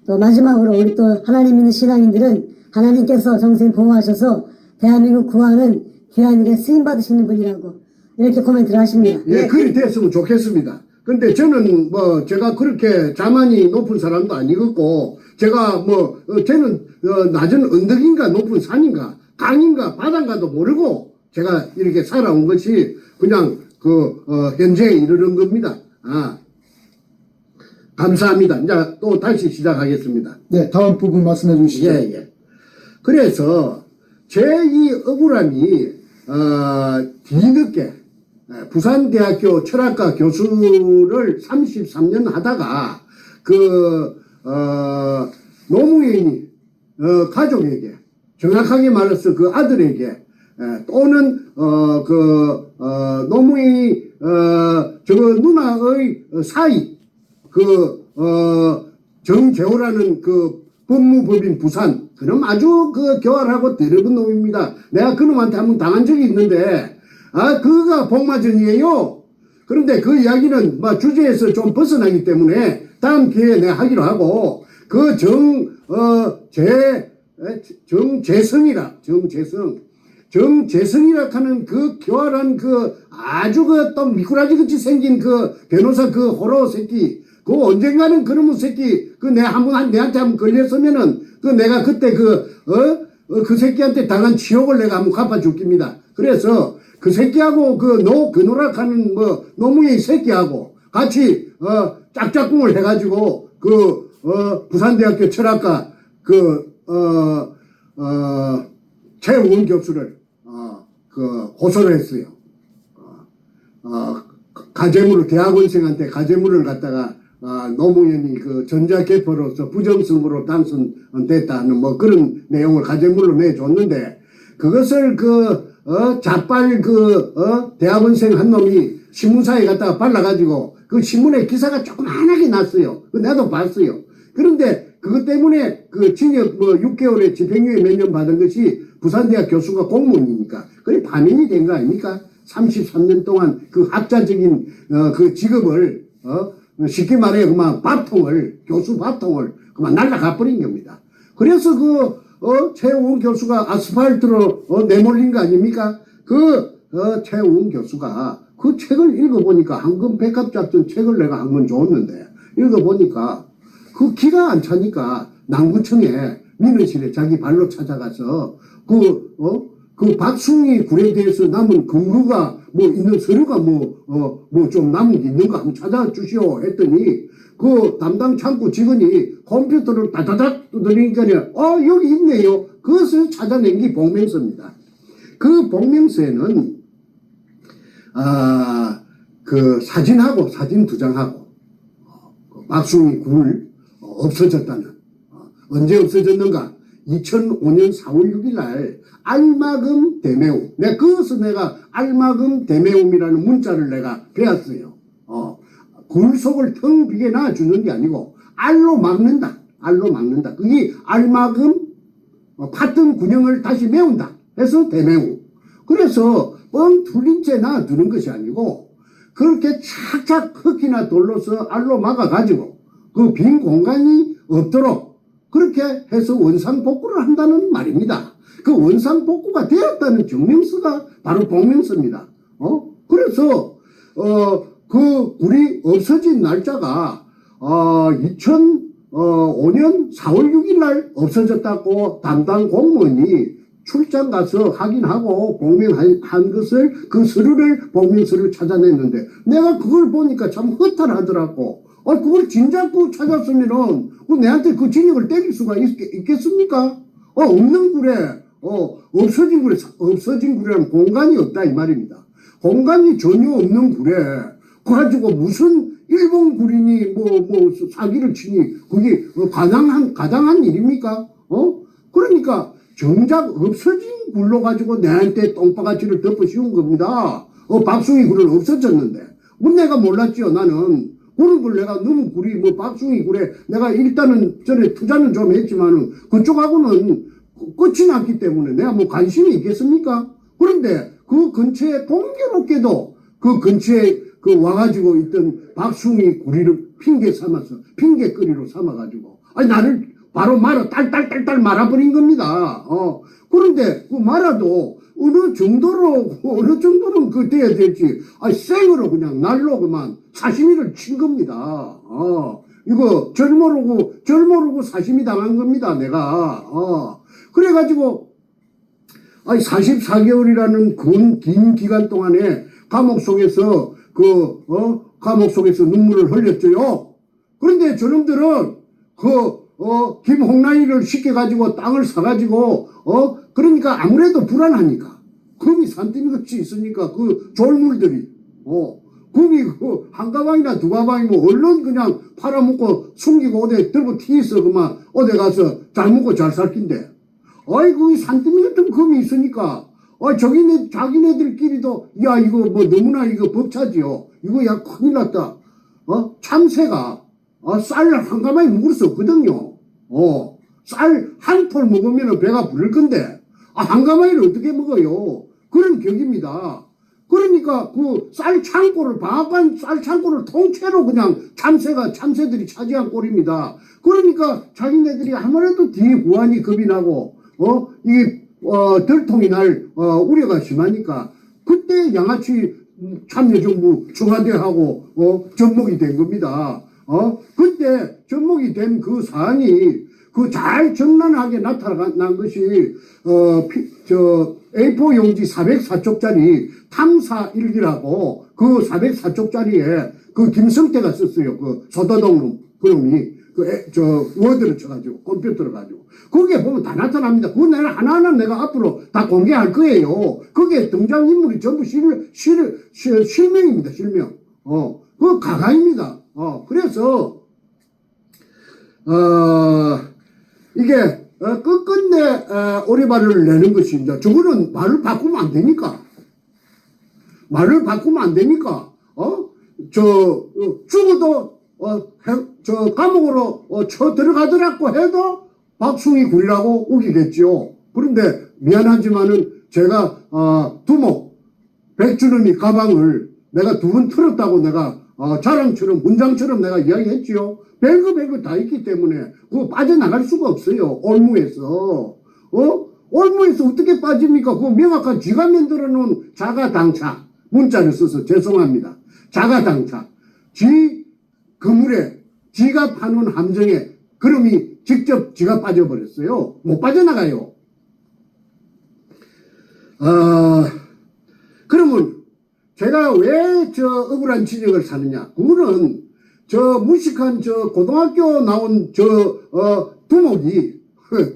또 마지막으로 우리 또 하나님 믿는 신앙인들은 하나님께서 정 선생님 보호하셔서 대한민국 구하는 귀한 일에 쓰임받으시는 분이라고 이렇게 코멘트를 하십니다. 예, 그리 됐으면 좋겠습니다. 근데 저는 제가 그렇게 자만이 높은 사람도 아니겠고 제가 쟤는 낮은 언덕인가 높은 산인가 강인가 바다인가도 모르고 제가 이렇게 살아온 것이 그냥 현재에 이르는 겁니다. 감사합니다. 이제 또 다시 시작하겠습니다. 네, 다음 부분 말씀해 주시죠. 예. 그래서 제 이 억울함이 뒤늦게 부산대학교 철학과 교수를 33년 하다가 노무현이 가족에게 정확하게 말해서 그 아들에게 또는 노무현이 누나의 사이 정재호라는 법무법인 부산 그놈 아주 교활하고 더러운 놈입니다. 내가 그놈한테 한번 당한 적이 있는데 그가 복마전이에요. 그런데 그 이야기는 주제에서 좀 벗어나기 때문에 다음 기회에 내가 하기로 하고 정재성이라 하는 그 교활한 아주 또 미꾸라지 같이 생긴 변호사 호로 새끼 언젠가는 그놈의 새끼 내한테 한번 걸렸으면은 내가 그때 그 새끼한테 당한 치욕을 내가 한번 갚아줄 겁니다. 그래서 그 새끼하고 노락하는 노무현 새끼하고 같이 짝짝꿍을 해가지고 부산대학교 철학과 최우원 교수를 고소를 했어요. 가재물을 대학원생한테 가재물을 갖다가 노무현이 전자개표로서 부정선거로 당선됐다는 그런 내용을 가재물로 내줬는데 그것을 자빨 대학원생 한 놈이 신문사에 갖다가 발라가지고 그 신문에 기사가 조그만하게 났어요. 나도 봤어요. 그런데 그것 때문에 징역 6개월에 집행유예 몇 년 받은 것이 부산대학 교수가 공무원이니까 그게 반영이 된 거 아닙니까? 33년 동안 학자적인 직업을 쉽게 말해 그만 교수 밥통을 그만 날라가 버린 겁니다. 그래서 최우원 교수가 아스팔트로 내몰린 거 아닙니까? 최우원 교수가 그 책을 읽어보니까 황금 백합작전 책을 내가 한 권 줬는데 읽어보니까 기가 안 차니까 남구청에 민원실에 자기 발로 찾아가서 그 박숭이 굴에 대해서 남은 근거가 뭐 있는 서류가 뭐 좀 남은 게 있는가 한번 찾아주시오 했더니 그 담당 창구 직원이 컴퓨터를 다다닥 두드리니까 여기 있네요. 그것을 찾아낸 게 복명서입니다. 그 복명서에는 그 사진하고 사진 2장하고 박숭이 굴 없어졌다는 언제 없어졌는가? 2005년 4월 6일 날 알마금 대매움. 그것을 내가 알마금 대매움이라는 문자를 내가 배웠어요. 굴 속을 텅 비게 놔주는 게 아니고 알로 막는다. 알로 막는다. 그게 알마금 팠던 군형을 다시 메운다. 해서 대매움. 그래서 뻥 뚫린 채 놔두는 것이 아니고 그렇게 착착 흙이나 돌로서 알로 막아가지고 그 빈 공간이 없도록 그렇게 해서 원상복구를 한다는 말입니다. 그 원상복구가 되었다는 증명서가 바로 복명서입니다. 그래서 그 굴이 없어진 날짜가 2005년 4월 6일 날 없어졌다고 담당 공무원이 출장 가서 확인하고 복명한 것을 그 서류를 복명서를 찾아냈는데 내가 그걸 보니까 참 허탈하더라고. 그걸 진작고 찾았으면은 내한테 그 징역을 때릴 수가 있겠습니까? 없는 굴에 없어진 굴에는 공간이 없다 이 말입니다. 공간이 전혀 없는 굴에 가지고 무슨 일본 굴이니 뭐 사기를 치니 그게 가당한 일입니까? 그러니까 정작 없어진 굴로 가지고 내한테 똥바가지를 덮어 씌운 겁니다. 박숭이 굴은 없어졌는데 내가 몰랐지요. 나는 그런 걸 내가 너무 굴이 박숭이 굴에 내가 일단은 전에 투자는 좀 했지만은 그쪽하고는 끝이 났기 때문에 내가 관심이 있겠습니까? 그런데 그 근처에 공교롭게도 그 근처에 그 와가지고 있던 박숭이 굴이를 핑계거리로 삼아가지고 나를 바로 딸딸딸 말아버린 겁니다. 그런데 그 말아도 어느 정도는 그 돼야 될지 생으로 그냥 날로 그만 사시미를 친 겁니다. 이거 절 모르고 사시미 당한 겁니다. 내가 그래가지고 44개월이라는 긴 기간 동안에 감옥 속에서 눈물을 흘렸죠요. 그런데 저놈들은 김홍란이를 시켜가지고 땅을 사가지고 그러니까 아무래도 불안하니까 금이 산더미같이 있으니까 그 졸물들이 금이 한 가방이나 두 가방이면 얼른 그냥 팔아먹고 숨기고 어디 들고 튀어서 그만 어디 가서 잘 먹고 잘 살 낀데 아이고 이 산더미 같은 금이 있으니까 자기네들끼리도 야 이거 너무나 이거 벅차지요. 이거 야 큰일 났다. 참새가 쌀 한 가마에 먹을 수 없거든요. 쌀 한 톨 먹으면 배가 부를 건데 한 가마에를 어떻게 먹어요? 그런 격입니다. 그러니까 그 방앗간 쌀 창고를 통째로 그냥 참새들이 차지한 꼴입니다. 그러니까 자기네들이 아무래도 뒤에 후환이 겁이 나고 들통이 날 우려가 심하니까 그때 양아치 참여정부 청와대하고 접목이 된 겁니다. 그때 접목이 된 그 사안이 잘 정난하게 나타난 것이 A4 용지 404쪽짜리 탐사 일기라고 그 404쪽짜리에 그 김성태가 썼어요. 그 소다동 그놈이 워드를 쳐가지고 컴퓨터를 가지고 거기에 보면 다 나타납니다. 그거 내가 하나하나 내가 앞으로 다 공개할 거예요. 거기에 등장인물이 전부 실명입니다. 실명. 그거 가가입니다. 그래서 이게 끝끝내 오리발을 내는 것이 이제 저거는 말을 바꾸면 안 되니까 죽어도 감옥으로 쳐 들어가더라고 해도 박숭이 굴이라고 우기겠지요. 그런데 미안하지만은 제가 두목 백주름이 가방을 내가 2번 틀었다고 내가 자랑처럼 문장처럼 내가 이야기했지요. 별거 다 있기 때문에 그거 빠져나갈 수가 없어요. 올무에서 올무에서 어떻게 빠집니까? 그거 명확한 쥐가 만들어 놓은 자가당차 문자를 써서 죄송합니다. 자가당차 쥐 그물에 쥐가 파놓은 함정에 그놈이 직접 쥐가 빠져버렸어요. 못 빠져나가요. 내가 왜 저 억울한 지적을 사느냐. 그거는 저 무식한 저 고등학교 나온 저 두목이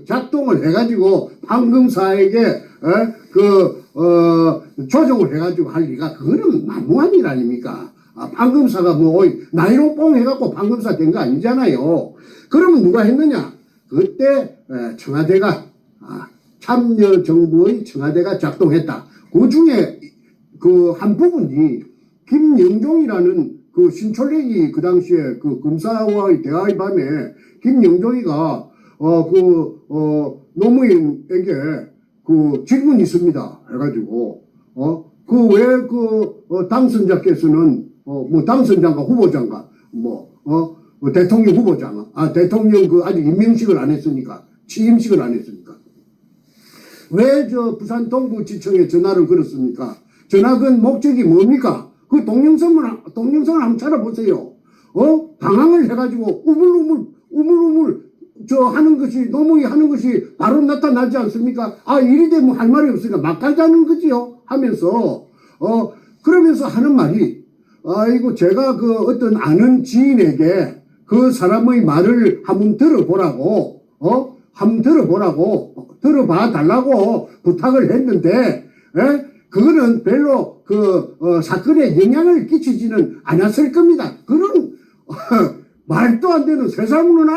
작동을 해가지고 판검사에게 조정을 해가지고 할 리가 그거는 만무한 일 아닙니까? 판검사가 뭐 나이로 뽕 해갖고 판검사 된 거 아니잖아요. 그러면 누가 했느냐? 그때 청와대가 참여정부의 청와대가 작동했다. 그 중에 그 한 부분이 김영종이라는 그 신촌래기 그 당시에 그 검사와의 대화의 밤에 김영종이가 노무현에게 그 질문이 있습니다. 해가지고 그 왜 당선자께서는 뭐 당선자인가 후보자인가 대통령 후보자가 대통령 그 아직 임명식을 안 했으니까 취임식을 안 했으니까 왜 저 부산 동부지청에 전화를 걸었습니까? 전화 건 목적이 뭡니까? 그 동영상을 한번 찾아보세요. 방황을 해가지고 우물우물 하는 것이 노무이 하는 것이 바로 나타나지 않습니까? 이리 되면 할 말이 없으니까 막가자는 거지요. 하면서 그러면서 하는 말이 이거 제가 그 어떤 아는 지인에게 그 사람의 말을 한번 들어보라고 들어봐 달라고 부탁을 했는데 그거는 별로 사건에 영향을 끼치지는 않았을 겁니다. 그런 말도 안 되는 세상으로는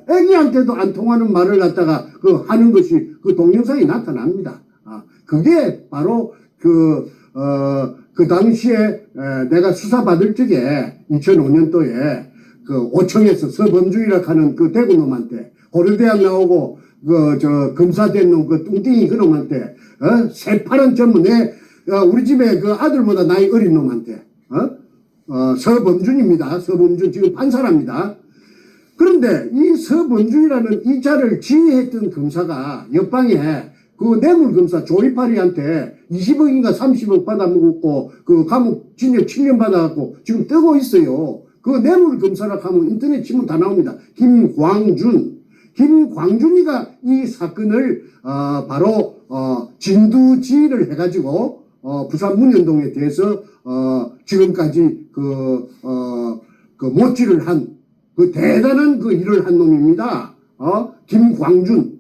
애기한테도 안 통하는 말을 갖다가 하는 것이 그 동영상이 나타납니다. 그게 바로 그 당시에 내가 수사받을 적에 2005년도에 그 오청에서 서범주이라고 하는 그 대구 놈한테 고려대학 나오고 검사된 놈 그 뚱띵이 그 놈한테 새파란 전문에 우리 집에 그 아들보다 나이 어린 놈한테 서범준입니다. 서범준 지금 판사랍니다. 그런데 이 서범준이라는 이 자를 지휘했던 검사가 옆방에 그 뇌물검사 조이파리한테 20억인가 30억 받아먹었고 그 감옥 징역 7년 받아갖고 지금 뜨고 있어요. 그 뇌물검사라고 하면 인터넷 치면 다 나옵니다. 김광준이가 이 사건을 바로 진두지휘를 해가지고 부산 문현동에 대해서 지금까지 못질을 한 그 대단한 그 일을 한 놈입니다. 김광준,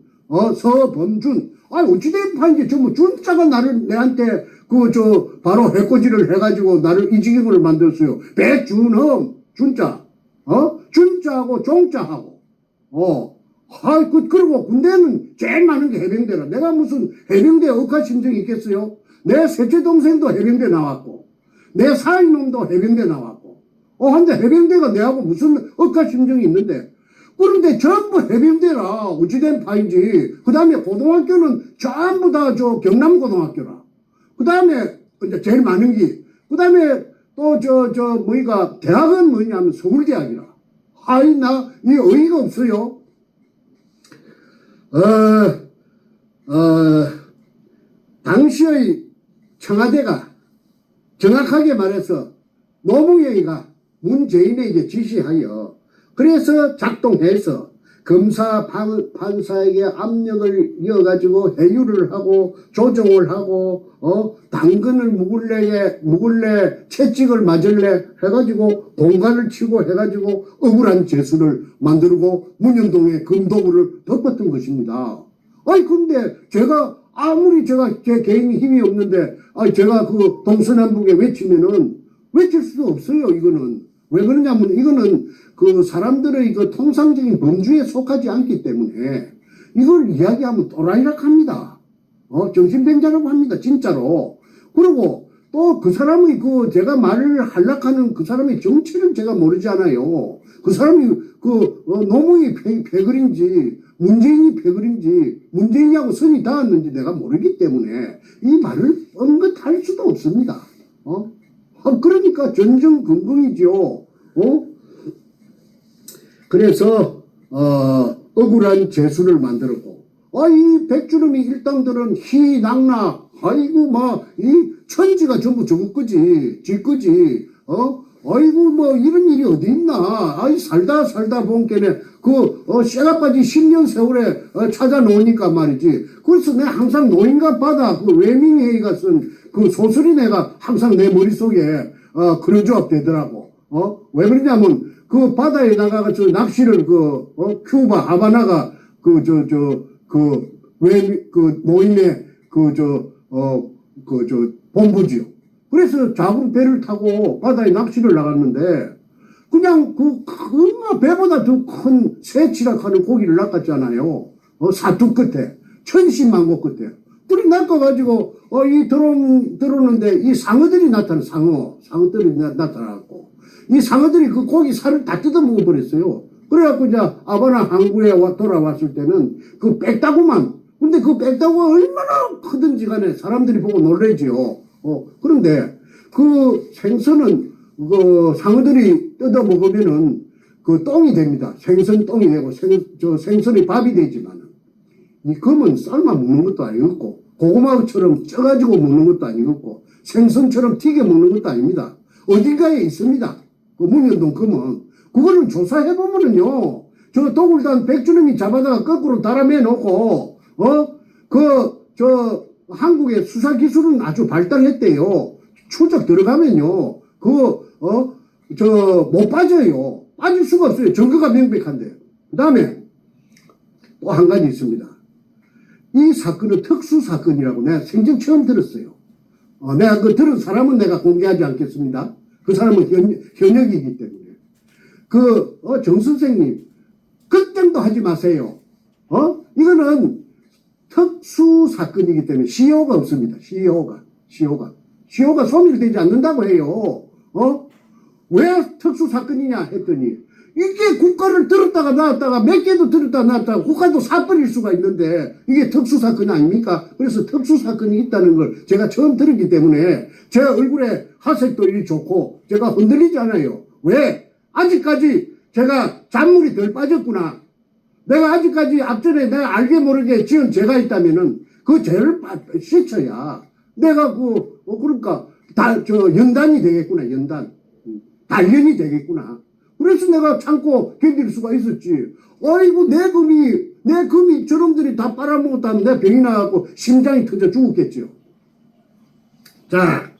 서범준. 어찌된 판인지 전부 준자가 내한테 바로 해코지를 해가지고 나를 이 지경을 만들었어요. 백준흠, 준자. 준자하고 종자하고. 그리고 군대는 제일 많은 게 해병대라. 내가 무슨 해병대 억하심정이 있겠어요? 내 셋째 동생도 해병대 나왔고, 내 사위놈도 해병대 나왔고, 한데 해병대가 내하고 무슨 억하심정이 있는데, 그런데 전부 해병대라. 어찌된 파인지. 그 다음에 고등학교는 전부 다 경남고등학교라. 그 다음에 이제 제일 많은 게, 그 다음에 또 대학은 뭐냐면 서울대학이라. 이 어이가 없어요. 당시의 청와대가 정확하게 말해서 노무현이가 문재인에게 지시하여 그래서 작동해서 검사 판사에게 압력을 이어가지고 해유를 하고 조정을 하고 당근을 묵을래 채찍을 맞을래 해가지고 봉간을 치고 해가지고 억울한 죄수를 만들고 문현동에 금도구를 덮었던 것입니다. 근데 제가 아무리 제 개인이 힘이 없는데 제가 그 동서남북에 외치면은 외칠 수도 없어요. 이거는 왜 그러냐면 이거는 그 사람들의 그 통상적인 범주에 속하지 않기 때문에 이걸 이야기하면 또라이락 합니다. 정신병자라고 합니다. 진짜로. 그리고 또 그 사람의 제가 말을 하려하는 그 사람의 정체를 제가 모르지 않아요. 그 사람이 노무현이 패글인지 문재인이 패글인지 문재인이하고 선이 닿았는지 내가 모르기 때문에 이 말을 언급할 수도 없습니다. 그러니까 전전긍긍이죠. 그래서 억울한 죄수를 만들었고 이 백주름이 일당들은 희낙낙 이 천지가 전부 저거 거지 지 거지 아이고, 뭐, 이런 일이 어디 있나. 아이, 살다 본게네. 쇠가 빠진 10년 세월에 찾아놓으니까 말이지. 그래서 내가 항상 노인과 바다, 외민회의가 쓴 소설이 내가 항상 내 머릿속에, 그려져 되더라고. 왜 그러냐면, 바다에 나가서 낚시를 큐바, 하바나가, 노인의, 본부지요. 그래서 작은 배를 타고 바다에 낚시를 나갔는데, 그냥 배보다 더 큰 새치락하는 고기를 낚았잖아요. 사투 끝에, 천신만고 끝에. 그리 낚아가지고, 들어오는데, 이 상어들이 상어들이 나타나고, 이 상어들이 그 고기 살을 다 뜯어 먹어버렸어요. 그래갖고 이제 아바나 항구에 돌아왔을 때는 빽다구만. 근데 빽다구가 얼마나 크든지 간에 사람들이 보고 놀래지요. 그런데 생선은 상어들이 뜯어 먹으면은 똥이 됩니다. 생선 똥이 되고 생선이 밥이 되지만은 이 검은 삶아 먹는 것도 아니었고 고구마처럼 쪄가지고 먹는 것도 아니었고 생선처럼 튀겨 먹는 것도 아닙니다. 어딘가에 있습니다. 문현동 검은 그거는 조사해보면은요 저 독울단 백주름이 잡아다가 거꾸로 달아매 놓고 한국의 수사 기술은 아주 발달했대요. 추적 들어가면요 못 빠져요. 빠질 수가 없어요. 증거가 명백한데. 그 다음에 또 한 가지 있습니다. 이 사건은 특수사건이라고 내가 생전 처음 들었어요. 내가 들은 사람은 내가 공개하지 않겠습니다. 그 사람은 현역이기 때문에. 정 선생님, 걱정도 하지 마세요. 이거는 특수사건이기 때문에 시효가 없습니다. 시효가 소멸되지 않는다고 해요. 왜 특수사건이냐 했더니, 이게 국가를 들었다가 놨다가 몇 개도 들었다가 놨다가 국가도 사버릴 수가 있는데 이게 특수사건이 아닙니까? 그래서 특수사건이 있다는 걸 제가 처음 들었기 때문에 제 얼굴에 하색도 이리 좋고 제가 흔들리지 않아요. 왜? 아직까지 제가 잔물이 덜 빠졌구나. 내가 아직까지 앞전에 내가 알게 모르게 지은 죄가 있다면은 그 죄를 씻어야 내가 그러니까 연단이 되겠구나. 단련이 되겠구나. 그래서 내가 참고 견딜 수가 있었지. 아이고, 내 금이 저놈들이 다 빨아먹었다면 내 병이 나갖고 심장이 터져 죽었겠죠. 자,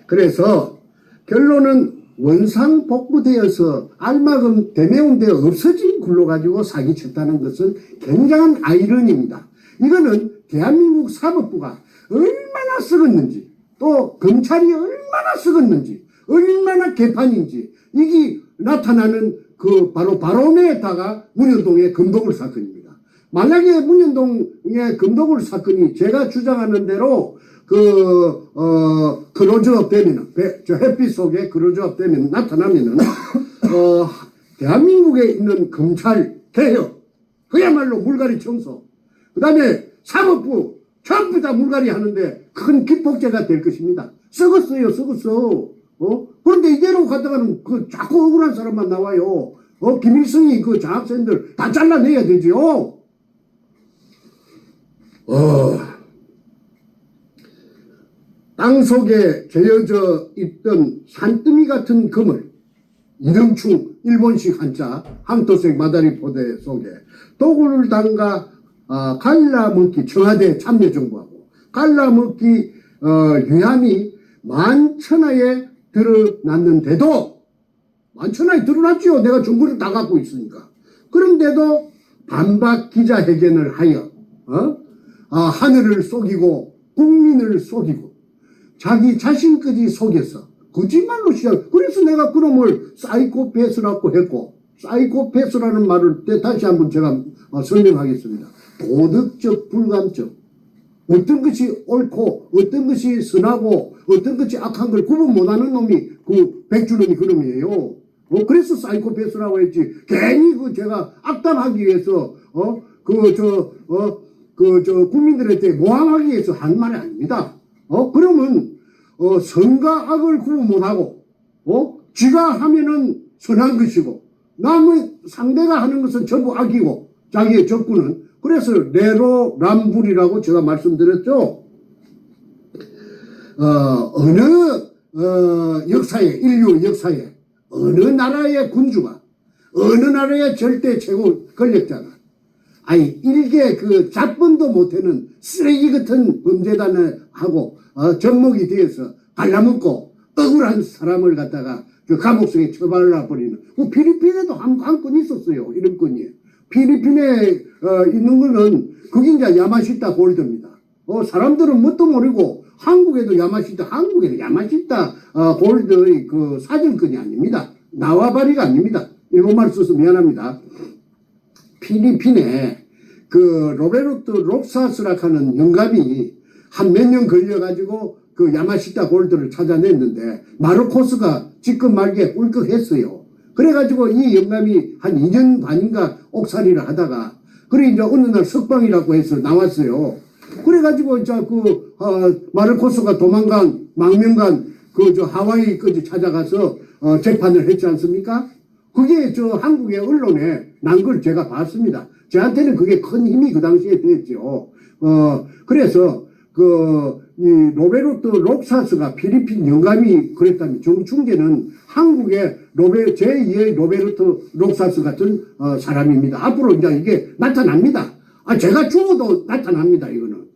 그래서 결론은 원상복구되어서 알마금 대매운되어 없어진 굴로 가지고 사기쳤다는 것은 굉장한 아이러니입니다. 이거는 대한민국 사법부가 얼마나 썩었는지, 또 검찰이 얼마나 썩었는지, 얼마나 개판인지, 이게 나타나는 바로 바로메타가 문현동의 금도굴 사건입니다. 만약에 문현동의 금도굴 사건이 제가 주장하는 대로 클로즈업 되면은, 햇빛 속에 클로즈업 되면 나타나면은, 대한민국에 있는 검찰 개혁, 그야말로 물갈이 청소, 그 다음에 사법부 전부 다 물갈이 하는데 큰 기폭제가 될 것입니다. 썩었어. 그런데 이대로 가다가는 자꾸 억울한 사람만 나와요. 김일성이 장학생들 다 잘라내야 되지요. 땅속에 재어져 있던 산더미 같은 금을 이름충 일본식 한자 항토색 마다리 포대 속에 도구를 담가 갈라먹기 청와대 참여정부하고 갈라먹기 유함이 만천하에 드러났는데도 만천하에 드러났지요. 내가 정보를 다 갖고 있으니까. 그런데도 반박 기자회견을 하여 하늘을 속이고 국민을 속이고 자기 자신까지 속여서 거짓말로 그래서 내가 그놈을 사이코패스라고 했고, 사이코패스라는 말을 다시 한번 제가 설명하겠습니다. 도덕적 불감증, 어떤 것이 옳고 어떤 것이 선하고 어떤 것이 악한 걸 구분 못하는 놈이 백주름이 그놈이에요. 그래서 사이코패스라고 했지. 괜히 제가 악담하기 위해서 국민들한테 모함하기 위해서 한 말이 아닙니다. 그러면 선과 악을 구분 못하고 지가 하면은 선한 것이고 남의 상대가 하는 것은 전부 악이고 자기의 적군은. 그래서 내로남불이라고 제가 말씀드렸죠. 어느 역사에, 인류 역사에 어느 나라의 군주가, 어느 나라의 절대 최고 권력자가, 아니, 일개 그 잡분도 못하는 쓰레기 같은 범죄단을 하고, 접목이 되어서 갈라먹고, 억울한 사람을 갖다가 그 감옥 속에 처박아 버리는. 그 필리핀에도 한 건 있었어요. 이런 건이. 필리핀에, 있는 거는, 그게 이제 야마시타 골드입니다. 사람들은 뭣도 모르고, 한국에도 한국에는 야마시타, 골드의 그 사정권이 아닙니다. 나와바리가 아닙니다. 일본말 써서 미안합니다. 필리핀에 그 로베르토 록사스라 하는 영감이 한 몇 년 걸려가지고 그 야마시타 골드를 찾아냈는데 마르코스가 지금 말기에 꿀꺽했어요. 그래가지고 이 영감이 한 2년 반인가 옥살이를 하다가 그래 이제 어느 날 석방이라고 해서 나왔어요. 그래가지고 이제 마르코스가 도망간 망명간 그 하와이까지 찾아가서 재판을 했지 않습니까? 그게 한국의 언론에 난 걸 제가 봤습니다. 저한테는 그게 큰 힘이 그 당시에 됐죠. 그래서 이 로베르토 록사스가 필리핀 영감이 그랬다면 정충재는 한국의 제2의 로베르토 록사스 같은 사람입니다. 앞으로 이제 이게 나타납니다. 제가 죽어도 나타납니다, 이거는.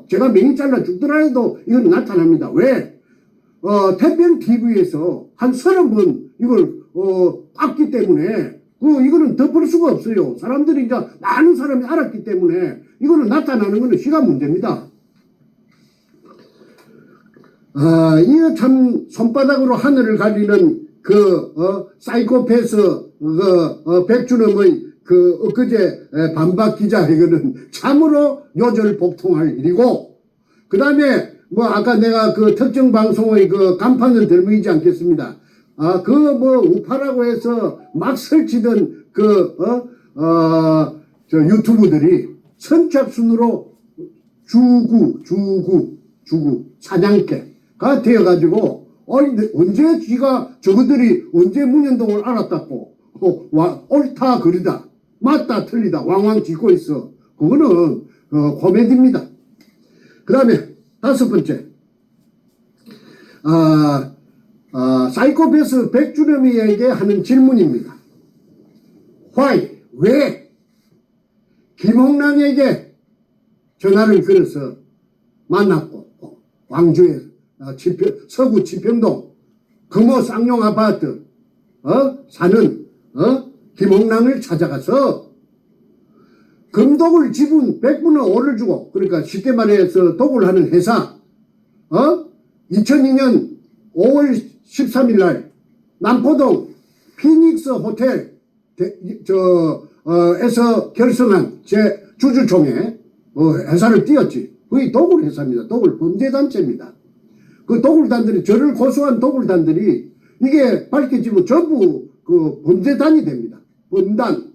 제가 맹이 잘라 죽더라도 이건 나타납니다. 왜? 태평 TV에서 한 30번 이걸, 봤기 때문에, 이거는 덮을 수가 없어요. 사람들이 이제 많은 사람이 알았기 때문에, 이거는 나타나는 거는 시간 문제입니다. 이거 참, 손바닥으로 하늘을 가리는 사이코패스, 백준엄의 엊그제 반박 기자회견은 참으로 요절복통할 일이고, 그 다음에, 아까 내가 특정 방송의 간판을 들고 있지 않겠습니다. 우파라고 해서 막 설치던 유튜브들이 선착순으로 주구, 사냥개가 되어가지고, 언제 저거들이 언제 문현동을 알았다고, 옳다, 그르다, 맞다, 틀리다, 왕왕 짓고 있어. 그거는, 코미디입니다. 그 다음에, 5번째. 사이코패스 백준엄이에게 하는 질문입니다. Why? 왜? 김홍남에게 전화를 걸어서 만났고, 광주에, 서구 지평동, 금호 쌍용 아파트, 사는, 김홍남을 찾아가서 금독을 지분 100분의 5를 주고, 그러니까 쉽게 말해서 독을 하는 회사, 2002년 5월 13일 날, 남포동 피닉스 호텔, 에서 결성한 제 주주총회, 회사를 띄웠지. 그게 도굴 회사입니다. 도굴 범죄단체입니다. 그 도굴단들이, 저를 고소한 도굴단들이, 이게 밝혀지면 전부 범죄단이 됩니다. 범단.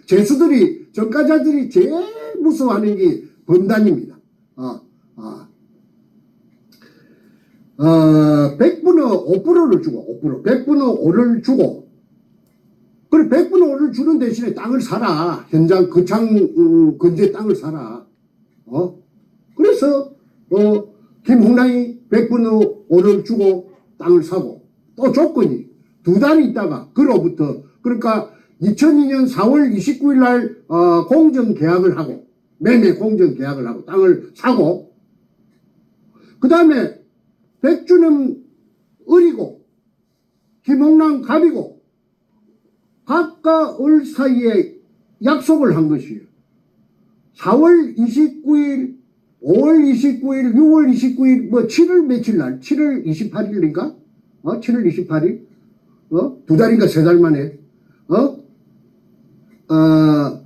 죄수들이, 전과자들이 제일 무서워하는 게 범단입니다. 100분의 5%를 주고, 100분의 5를 주고, 그래, 100분의 5를 주는 대신에 땅을 사라. 현장 근처 땅을 사라. 그래서, 김홍남이 100분의 5를 주고 땅을 사고, 또 조건이 2달이 있다가, 그로부터, 그러니까 2002년 4월 29일 날, 공정계약을 하고, 매매 공정계약을 하고, 땅을 사고, 그 다음에, 백준엄 을이고, 김홍남 갑이고, 갑과 을 사이에 약속을 한 것이에요. 4월 29일, 5월 29일, 6월 29일, 7월 며칠 날, 7월 28일인가? 7월 28일? 2달인가 3달 만에,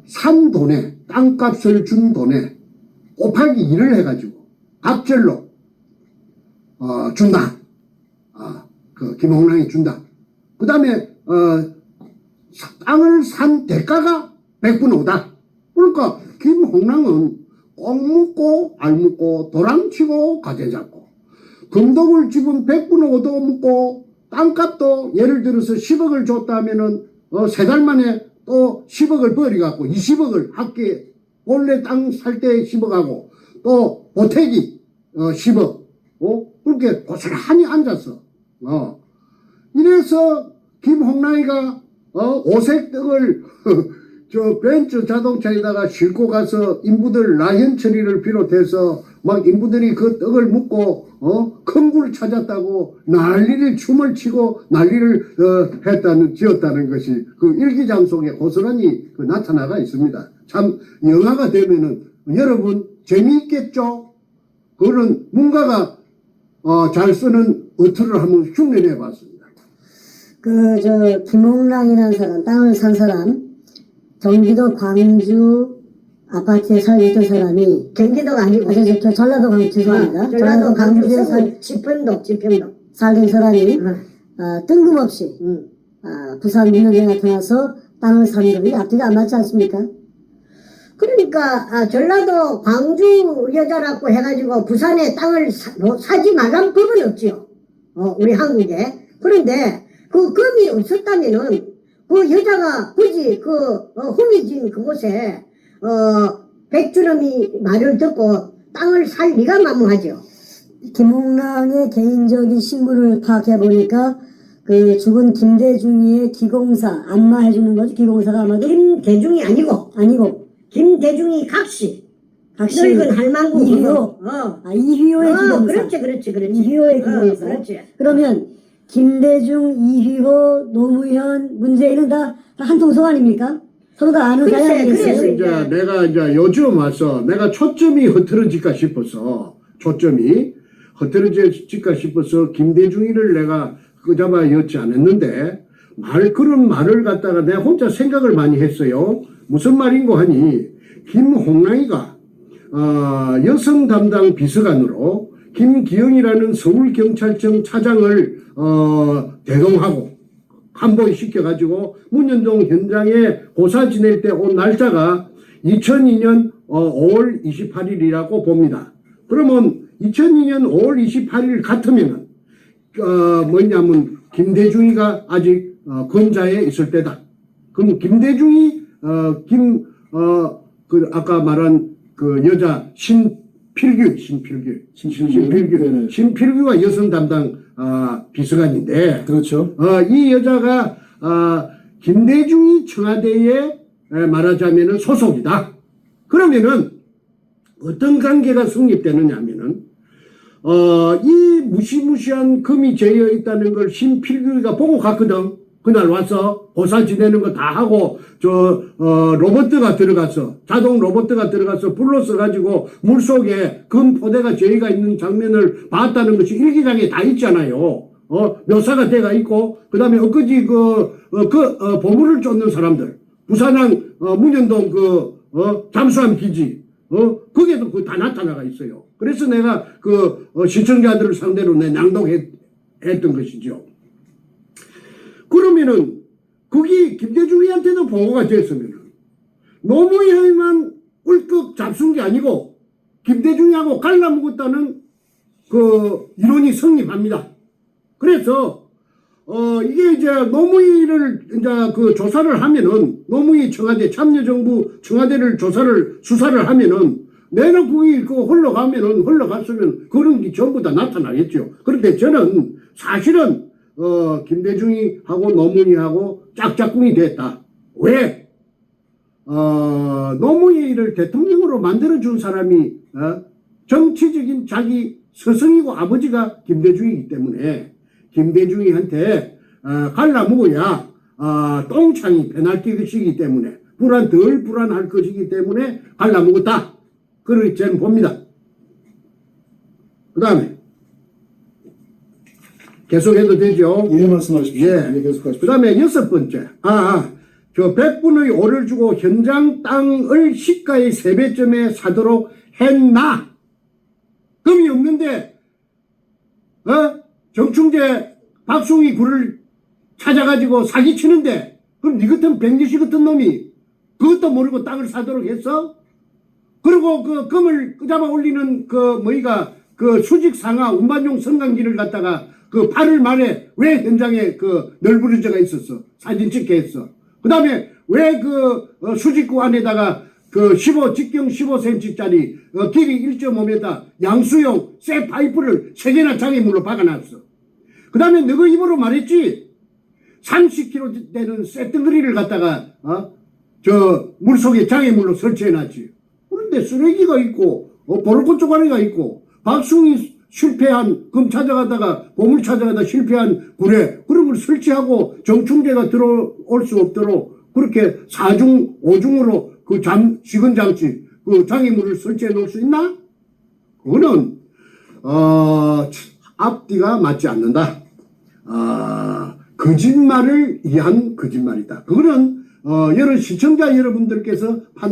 산 돈에, 땅값을 준 돈에 곱하기 2를 해가지고, 갑절로, 준다. 김홍남이 준다. 그 다음에, 땅을 산 대가가 100분의 5다. 그러니까, 김홍남은 꼭 묻고, 알 묻고, 도랑치고, 가재 잡고, 금독을 지금 100분의 5도 묻고, 땅값도 예를 들어서 10억을 줬다 하면은, 3달 만에 또 10억을 버려갖고 20억을 합계, 원래 땅 살 때 10억하고, 또 보태기, 10억, 그렇게 고스란히 앉았어. 이래서 김홍라이가 오색 떡을 저 벤츠 자동차에다가 싣고 가서 인부들 라현철이를 비롯해서 막 인부들이 그 떡을 묻고 큰 굴 찾았다고 난리를 춤을 치고 난리를 지었다는 것이 그 일기장속에 고스란히 나타나가 있습니다. 참 영화가 되면은 여러분 재미있겠죠? 그거는 문가가 잘 쓰는 어투를 한번 흉내내 봤습니다. 김홍랑이라는 사람, 땅을 산 사람, 경기도 광주 아파트에 살고 있던 사람이, 경기도가 아니고 저 전라도 광주, 죄송합니다. 전라도 광주에 지평동 살던 사람이, 뜬금없이, 부산 민원에 나타나서 땅을 산 것이 앞뒤가 안 맞지 않습니까? 그러니까 전라도 광주 여자라고 해가지고 부산에 땅을 사지 말란 법은 없지요. 우리 한국에. 그런데 그 법이 없었다면은 그 여자가 굳이 후미진 그곳에 백주름이 말을 듣고 땅을 살 리가 만무하죠. 김홍랑의 개인적인 신분을 파악해 보니까 그 죽은 김대중이의 기공사 안마해주는 거죠. 기공사가 아마도 김대중이 아니고 김대중이 각시 늙은 할망구 이휘호. 이휘호의 기공사. 그렇지 이휘호의 기공사. 그렇지. 그러면 김대중, 이휘호, 노무현, 문재인은 다 한 통속 아닙니까? 서로가 아는 사이 아니겠어요? 그래서 이제 내가 이제 요즘 와서 내가 초점이 흐트러질까 싶어서 김대중이를 내가 그자마 였지 않았는데 그런 말을 갖다가 내가 혼자 생각을 많이 했어요. 무슨 말인고 하니 김홍랑이가 여성 담당 비서관으로 김기영이라는 서울경찰청 차장을 대동하고 한보시켜가지고 문현동 현장에 고사 지낼 때 온 날짜가 2002년 5월 28일이라고 봅니다. 그러면 2002년 5월 28일 같으면은 뭐냐면 김대중이가 아직 권좌에 있을 때다. 그럼 김대중이 아까 말한 그 여자 신필규가 여성 담당 비서관인데, 그렇죠. 이 여자가 김대중이 청와대에 말하자면은 소속이다. 그러면은 어떤 관계가 성립되느냐면은 이 무시무시한 금이 재여 있다는 걸 신필규가 보고 갔거든. 그날 와서 고사 지내는 거 다 하고 자동 로봇가 들어가서 불로 써가지고 물속에 금 포대가 저희가 있는 장면을 봤다는 것이 일기장에 다 있잖아요. 묘사가 돼가 있고, 그 다음에 엊그제 보물을 쫓는 사람들, 부산항 문현동 잠수함 기지, 거기에도 다 나타나가 있어요. 그래서 내가 시청자들을 상대로 낭독했던 것이죠. 그러면은 거기 김대중이한테도 보고가 됐으면은 노무현만 울컥 잡순 게 아니고 김대중이하고 갈라먹었다는 이론이 성립합니다. 그래서 이게 이제 노무현을 이제 조사를 하면은 노무현 청와대 참여정부 청와대를 수사를 하면은 내가 거기 흘러갔으면 그런 게 전부 다 나타나겠죠. 그런데 저는 사실은 김대중이하고 노무현이하고 짝짝꿍이 됐다. 왜? 노무현을 대통령으로 만들어준 사람이 정치적인 자기 스승이고 아버지가 김대중이기 때문에 김대중이한테 갈라먹어야 똥창이 페널티 것이기 때문에 덜 불안할 것이기 때문에 갈라먹었다. 그렇게 저는 봅니다. 그 다음에 계속해도 되죠? 예, 말씀하십시오. 예. 계속하십시오. 그 다음에 6번째. 저 100분의 5를 주고 현장 땅을 시가의 3배쯤에 사도록 했나? 금이 없는데, 정충재 박숭이 굴을 찾아가지고 사기치는데, 그럼 니 같은 백리시 같은 놈이 그것도 모르고 땅을 사도록 했어? 그리고 금을 끄잡아 올리는 수직상하 운반용 성강기를 갖다가 8월 말에 왜 현장에 널브러져가 있었어? 사진 찍게 했어. 그 다음에 왜 수직구 안에다가 직경 15cm짜리 길이 1.5m 양수용 쇠 파이프를 3개나 장애물로 박아놨어. 그 다음에 너가 입으로 말했지? 30kg 되는 쇳덩어리를 갖다가 저 물속에 장애물로 설치해놨지. 그런데 쓰레기가 있고 보르코 쪼가리가 있고 박숭이 실패한 금 찾아가다가 보물 찾아가다 실패한 구레 그런 걸 설치하고 정충제가 들어올 수 없도록 그렇게 4중 5중으로 그 식은 장치 그 장애물을 설치해 놓을 수 있나? 그거는 앞뒤가 맞지 않는다. 거짓말을 위한 거짓말이다. 그거는 여러 시청자 여러분들께서